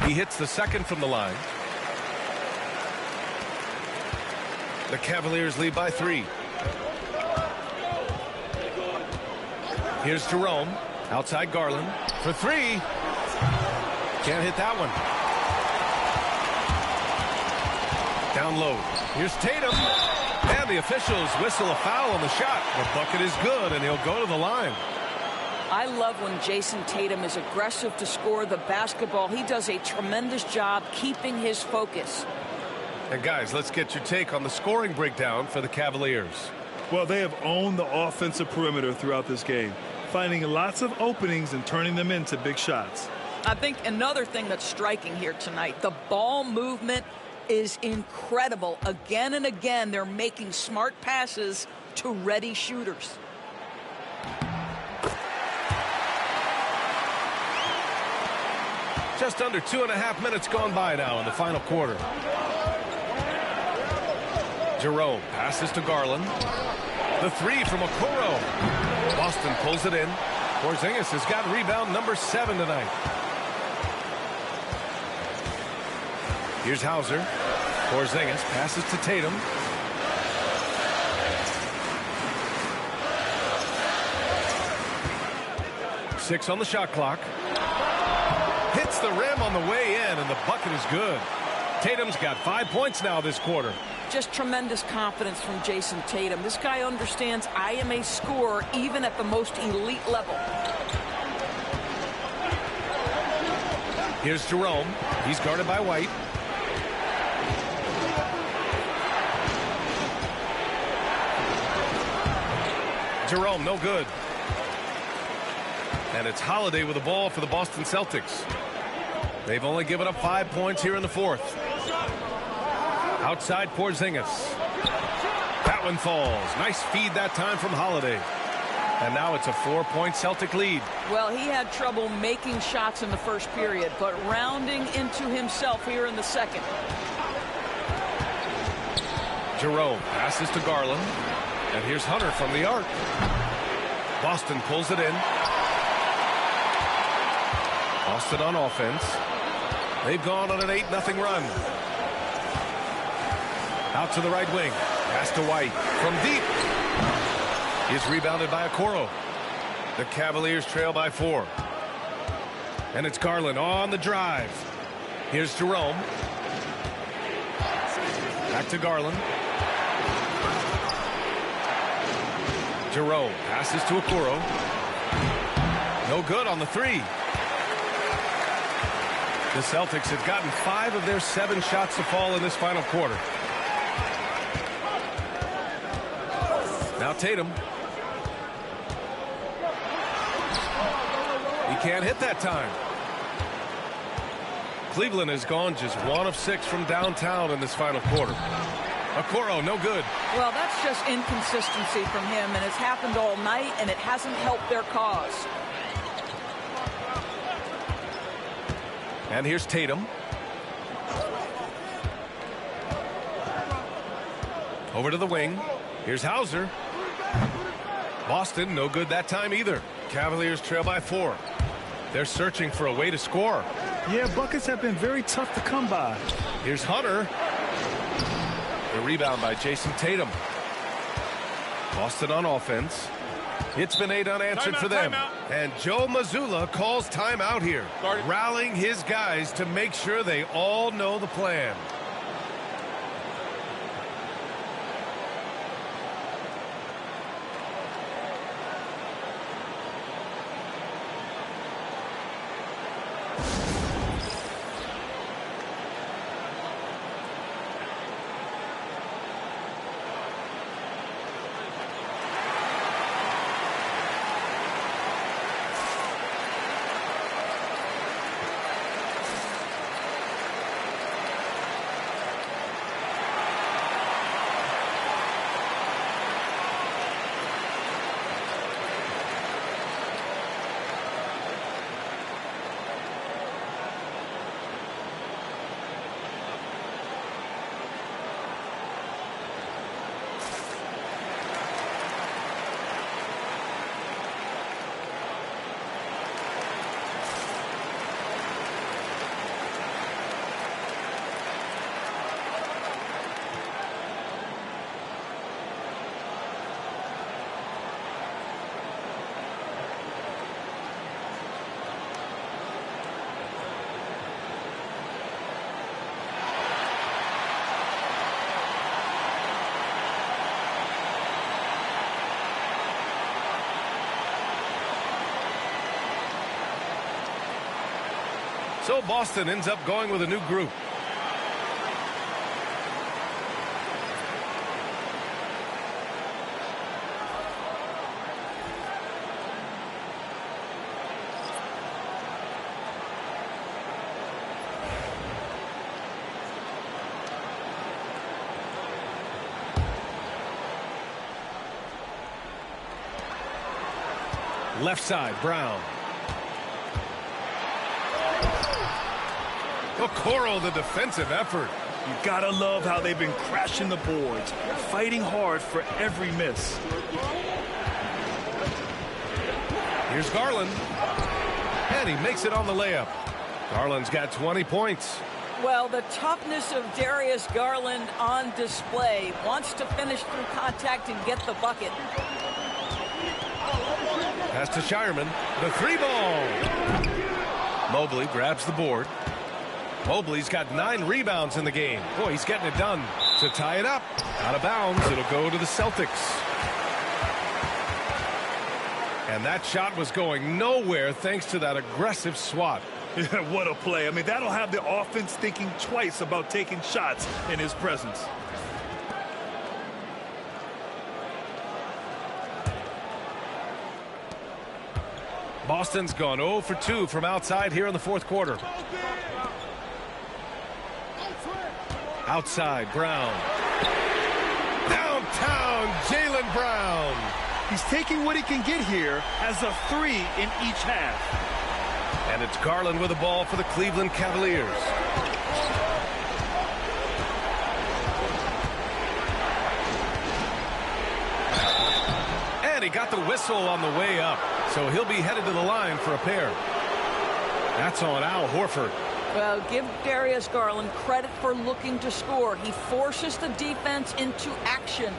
He hits the second from the line. The Cavaliers lead by 3. Here's Jerome. Outside Garland for 3. Can't hit that one. Down low. Here's Tatum. And the officials whistle a foul on the shot. The bucket is good, and he'll go to the line. I love when Jason Tatum is aggressive to score the basketball. He does a tremendous job keeping his focus. And guys, let's get your take on the scoring breakdown for the Cavaliers. Well, they have owned the offensive perimeter throughout this game, finding lots of openings and turning them into big shots. I think another thing that's striking here tonight, the ball movement is incredible. Again and again, they're making smart passes to ready shooters. Just under 2.5 minutes gone by now in the final quarter. Jerome passes to Garland. The three from Okoro. Boston pulls it in. Porzingis has got rebound number 7 tonight. Here's Hauser. Porzingis passes to Tatum. Six on the shot clock. Hits the rim on the way in, and the bucket is good. Tatum's got 5 points now this quarter. Just tremendous confidence from Jason Tatum. This guy understands I am a scorer even at the most elite level. Here's Jerome. He's guarded by White. Jerome, no good. And it's Holiday with the ball for the Boston Celtics. They've only given up 5 points here in the fourth. Outside Porzingis. That one falls. Nice feed that time from Holiday. And now it's a 4-point Celtic lead. Well, he had trouble making shots in the first period, but rounding into himself here in the second. Jerome passes to Garland. And here's Hunter from the arc. Boston pulls it in. Boston on offense. They've gone on an 8-0 run. Out to the right wing. Pass to White from deep. He's rebounded by Okoro. The Cavaliers trail by 4. And it's Garland on the drive. Here's Jerome. Back to Garland. Jerome passes to Okoro. No good on the 3. The Celtics have gotten 5 of their 7 shots to fall in this final quarter. Now Tatum. He can't hit that time. Cleveland has gone just 1 of 6 from downtown in this final quarter. Okoro, no good. Well, that's just inconsistency from him, and it's happened all night, and it hasn't helped their cause. And here's Tatum. Over to the wing. Here's Hauser. Boston, no good that time either. Cavaliers trail by 4. They're searching for a way to score. Yeah, buckets have been very tough to come by. Here's Hunter. The rebound by Jason Tatum. Boston on offense. It's been 8 unanswered for them. And Joe Mazzulla calls timeout here. Rallying his guys to make sure they all know the plan. So Boston ends up going with a new group. Left side, Brown. Okoro, the defensive effort. You gotta love how they've been crashing the boards, fighting hard for every miss. Here's Garland. And he makes it on the layup. Garland's got 20 points. Well, the toughness of Darius Garland on display. Wants to finish through contact and get the bucket. Pass to Shireman. The 3 ball. Mobley grabs the board. Mobley's got 9 rebounds in the game. Boy, he's getting it done to tie it up. Out of bounds. It'll go to the Celtics. And that shot was going nowhere thanks to that aggressive swat. Yeah, what a play. I mean, that'll have the offense thinking twice about taking shots in his presence. Boston's gone 0 for 2 from outside here in the fourth quarter. Outside, Brown. Downtown, Jaylen Brown. He's taking what he can get here as a 3 in each half. And it's Garland with the ball for the Cleveland Cavaliers. And he got the whistle on the way up. So he'll be headed to the line for a pair. That's on Al Horford. Well, give Darius Garland credit for looking to score. He forces the defense into action.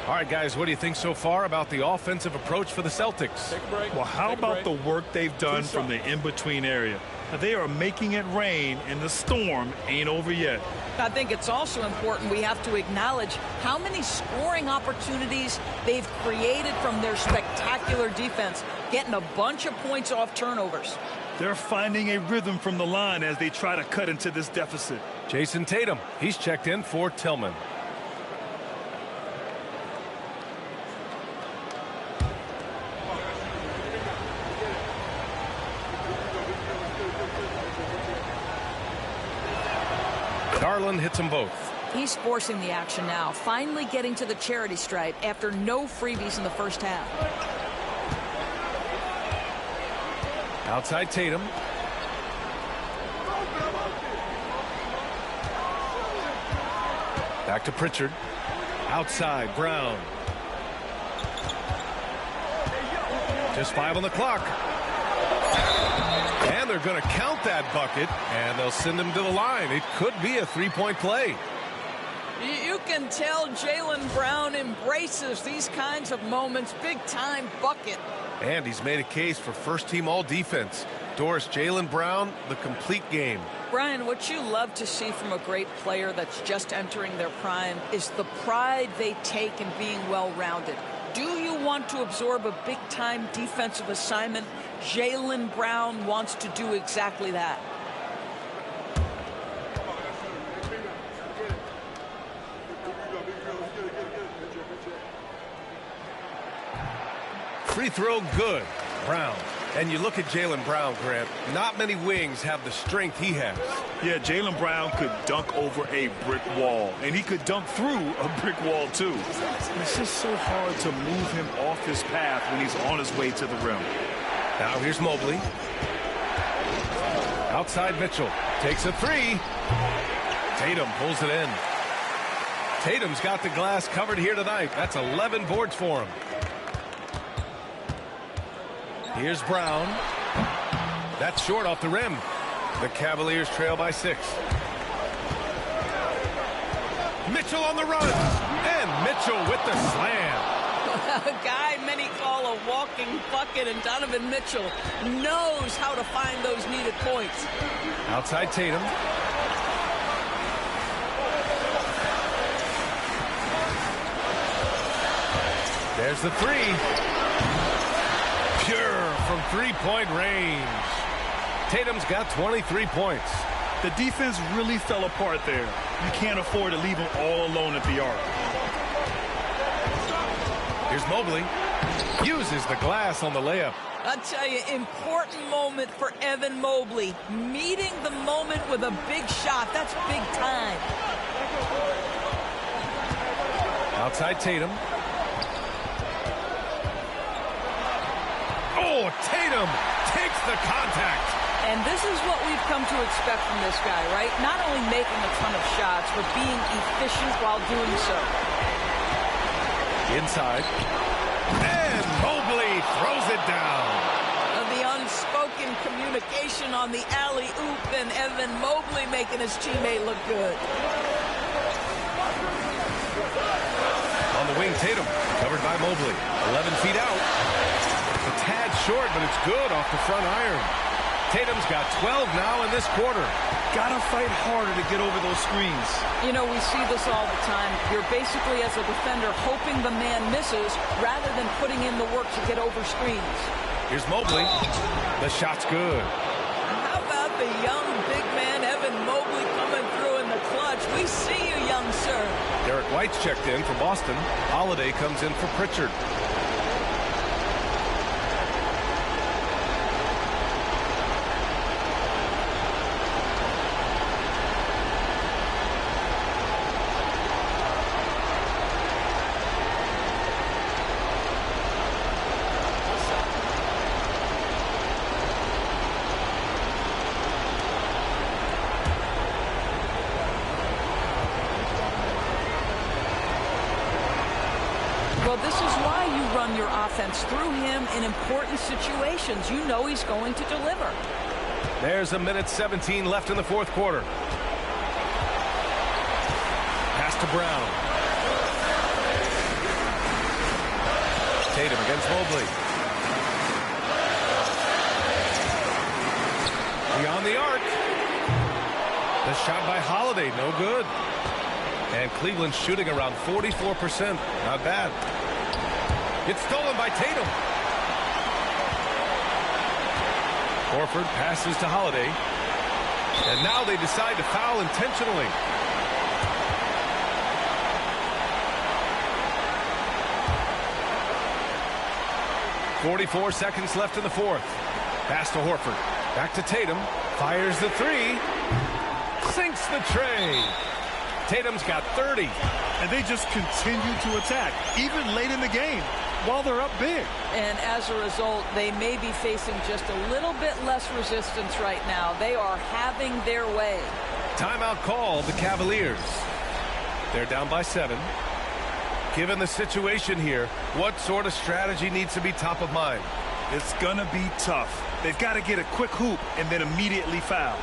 All right, guys, what do you think so far about the offensive approach for the Celtics? Well, how about the work they've done from the in-between area? They are making it rain, and the storm ain't over yet. I think it's also important we have to acknowledge how many scoring opportunities they've created from their spectacular defense, getting a bunch of points off turnovers. They're finding a rhythm from the line as they try to cut into this deficit. Jason Tatum, he's checked in for Tillman. Garland hits them both. He's forcing the action now, finally getting to the charity stripe after no freebies in the first half. Outside Tatum. Back to Pritchard. Outside Brown. Just 5 on the clock. And they're going to count that bucket, and they'll send him to the line. It could be a 3-point play. You can tell Jaylen Brown embraces these kinds of moments. Big-time bucket. And he's made a case for first-team all-defense. Doris, Jaylen Brown, the complete game. Brian, what you love to see from a great player that's just entering their prime is the pride they take in being well-rounded. Do you want to absorb a big-time defensive assignment? Jaylen Brown wants to do exactly that. Free throw good. Brown. And you look at Jaylen Brown, Grant. Not many wings have the strength he has. Yeah, Jaylen Brown could dunk over a brick wall, and he could dunk through a brick wall, too. It's just so hard to move him off his path when he's on his way to the rim. Now here's Mobley. Outside Mitchell. Takes a 3. Tatum pulls it in. Tatum's got the glass covered here tonight. That's 11 boards for him. Here's Brown. That's short off the rim. The Cavaliers trail by 6. Mitchell on the run. And Mitchell with the slam. A guy many call a walking bucket, and Donovan Mitchell knows how to find those needed points. Outside Tatum. There's the 3. Pure from 3-point range. Tatum's got 23 points. The defense really fell apart there. You can't afford to leave him all alone at the arc. Here's Mobley. Uses the glass on the layup. I'll tell you, important moment for Evan Mobley. Meeting the moment with a big shot. That's big time. Outside Tatum. Oh, Tatum takes the contact. And this is what we've come to expect from this guy, right? Not only making a ton of shots, but being efficient while doing so. Inside. And Mobley throws it down. The unspoken communication on the alley-oop, and Evan Mobley making his teammate look good. On the wing, Tatum, covered by Mobley. 11 feet out. A tad short, but it's good off the front iron. Tatum's got 12 now in this quarter. Gotta fight harder to get over those screens. You know, we see this all the time. You're basically, as a defender, hoping the man misses rather than putting in the work to get over screens. Here's Mobley. The shot's good. How about the young big man, Evan Mobley, coming through in the clutch? We see you, young sir. Derek White's checked in for Boston. Holiday comes in for Pritchard. Well, this is why you run your offense through him in important situations. You know he's going to deliver. There's a minute 17 left in the fourth quarter. Pass to Brown. Tatum against Mobley. Beyond the arc. The shot by Holiday, no good. And Cleveland's shooting around 44%. Not bad. It's stolen by Tatum. Horford passes to Holiday. And now they decide to foul intentionally. .44 seconds left in the fourth. Pass to Horford. Back to Tatum. Fires the three. Sinks the tray. Tatum's got 30. And they just continue to attack, even late in the game, while they're up big. And as a result, they may be facing just a little bit less resistance right now. They are having their way. Timeout called the Cavaliers. They're down by 7. Given the situation here, what sort of strategy needs to be top of mind? It's going to be tough. They've got to get a quick hoop and then immediately foul.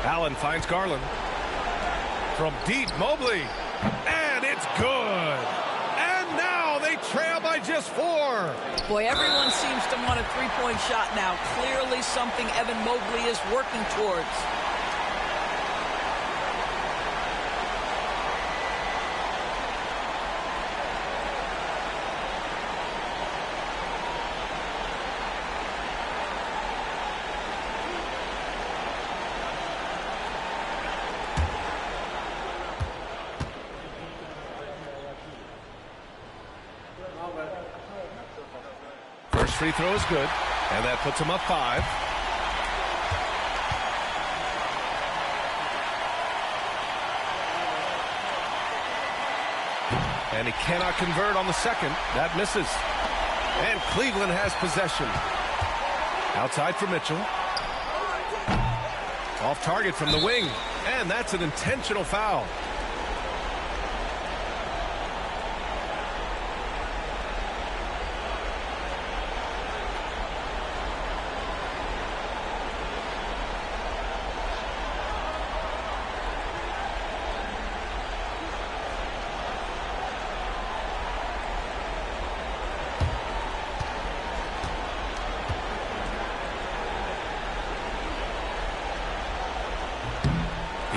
Allen finds Garland. From deep, Mobley. And it's good. And now they trail by just 4. Boy, everyone seems to want a three-point shot now. Clearly something Evan Mobley is working towards. First free throw is good, and that puts him up 5. And he cannot convert on the second. That misses. And Cleveland has possession. Outside for Mitchell. Off target from the wing. And that's an intentional foul.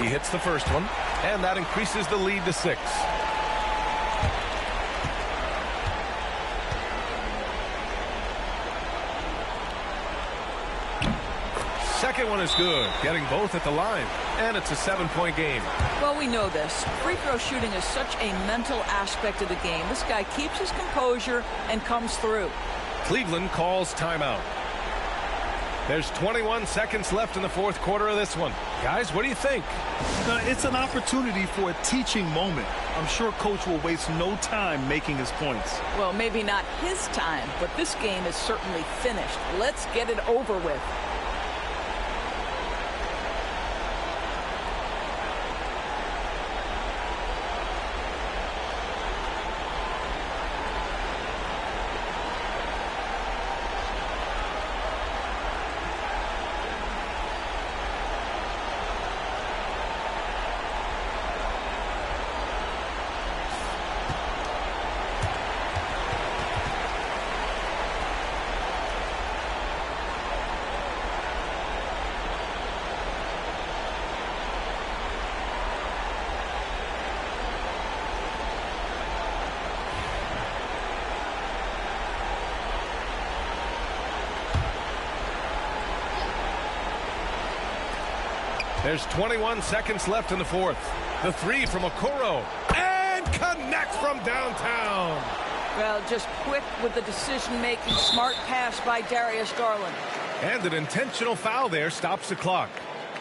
He hits the first one, and that increases the lead to 6. Second one is good, getting both at the line, and it's a 7-point game. Well, we know this. Free throw shooting is such a mental aspect of the game. This guy keeps his composure and comes through. Cleveland calls timeout. There's 21 seconds left in the fourth quarter of this one. Guys, what do you think? It's an opportunity for a teaching moment. I'm sure Coach will waste no time making his points. Well, maybe not his time, but this game is certainly finished. Let's get it over with. There's 21 seconds left in the fourth. The three from Okoro, and connects from downtown. Well, just quick with the decision-making, smart pass by Darius Garland. And an intentional foul there stops the clock.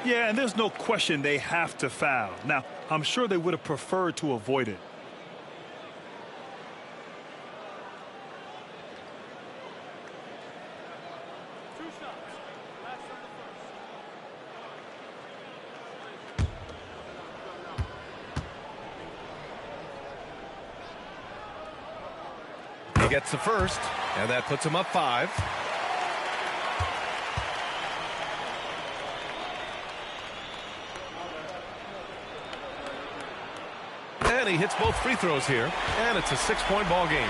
Yeah, and there's no question they have to foul. Now, I'm sure they would have preferred to avoid it. He gets the first, and that puts him up 5. And he hits both free throws here, and it's a 6-point ball game.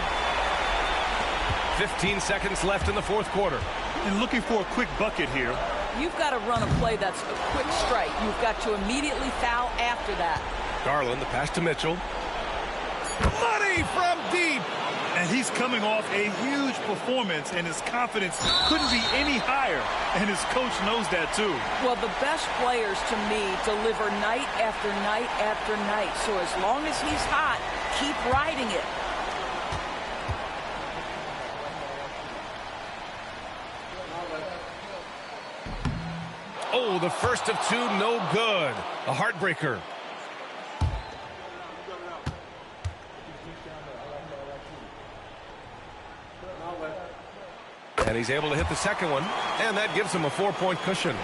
15 seconds left in the fourth quarter. And looking for a quick bucket here. You've got to run a play that's a quick strike. You've got to immediately foul after that. Garland, the pass to Mitchell. Money from deep. And he's coming off a huge performance, and his confidence couldn't be any higher. And his coach knows that, too. Well, the best players, to me, deliver night after night after night. So as long as he's hot, keep riding it. Oh, the first of two, no good. A heartbreaker. And he's able to hit the second one, and that gives him a 4-point cushion.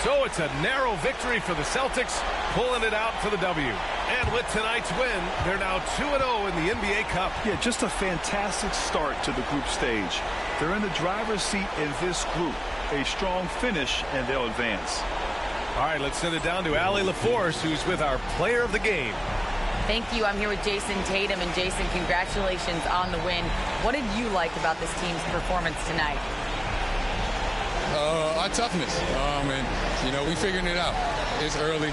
So it's a narrow victory for the Celtics, pulling it out for the W. And with tonight's win, they're now 2-0 in the NBA Cup. Yeah, just a fantastic start to the group stage. They're in the driver's seat in this group. A strong finish, and they'll advance. All right, let's send it down to Allie LaForce, who's with our player of the game. Thank you. I'm here with Jason Tatum. And Jason, congratulations on the win. What did you like about this team's performance tonight? Our toughness. And, we figuring it out. It's early,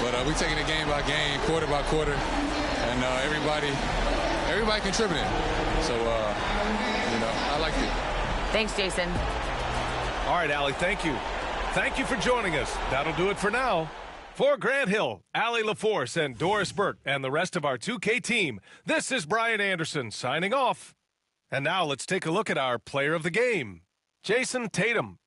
but we're taking it game by game, quarter by quarter, and everybody contributing. So, I liked it. Thanks, Jason. All right, Allie, thank you. Thank you for joining us. That'll do it for now. For Grant Hill, Allie LaForce, and Doris Burt, and the rest of our 2K team, this is Brian Anderson signing off. And now let's take a look at our player of the game, Jason Tatum.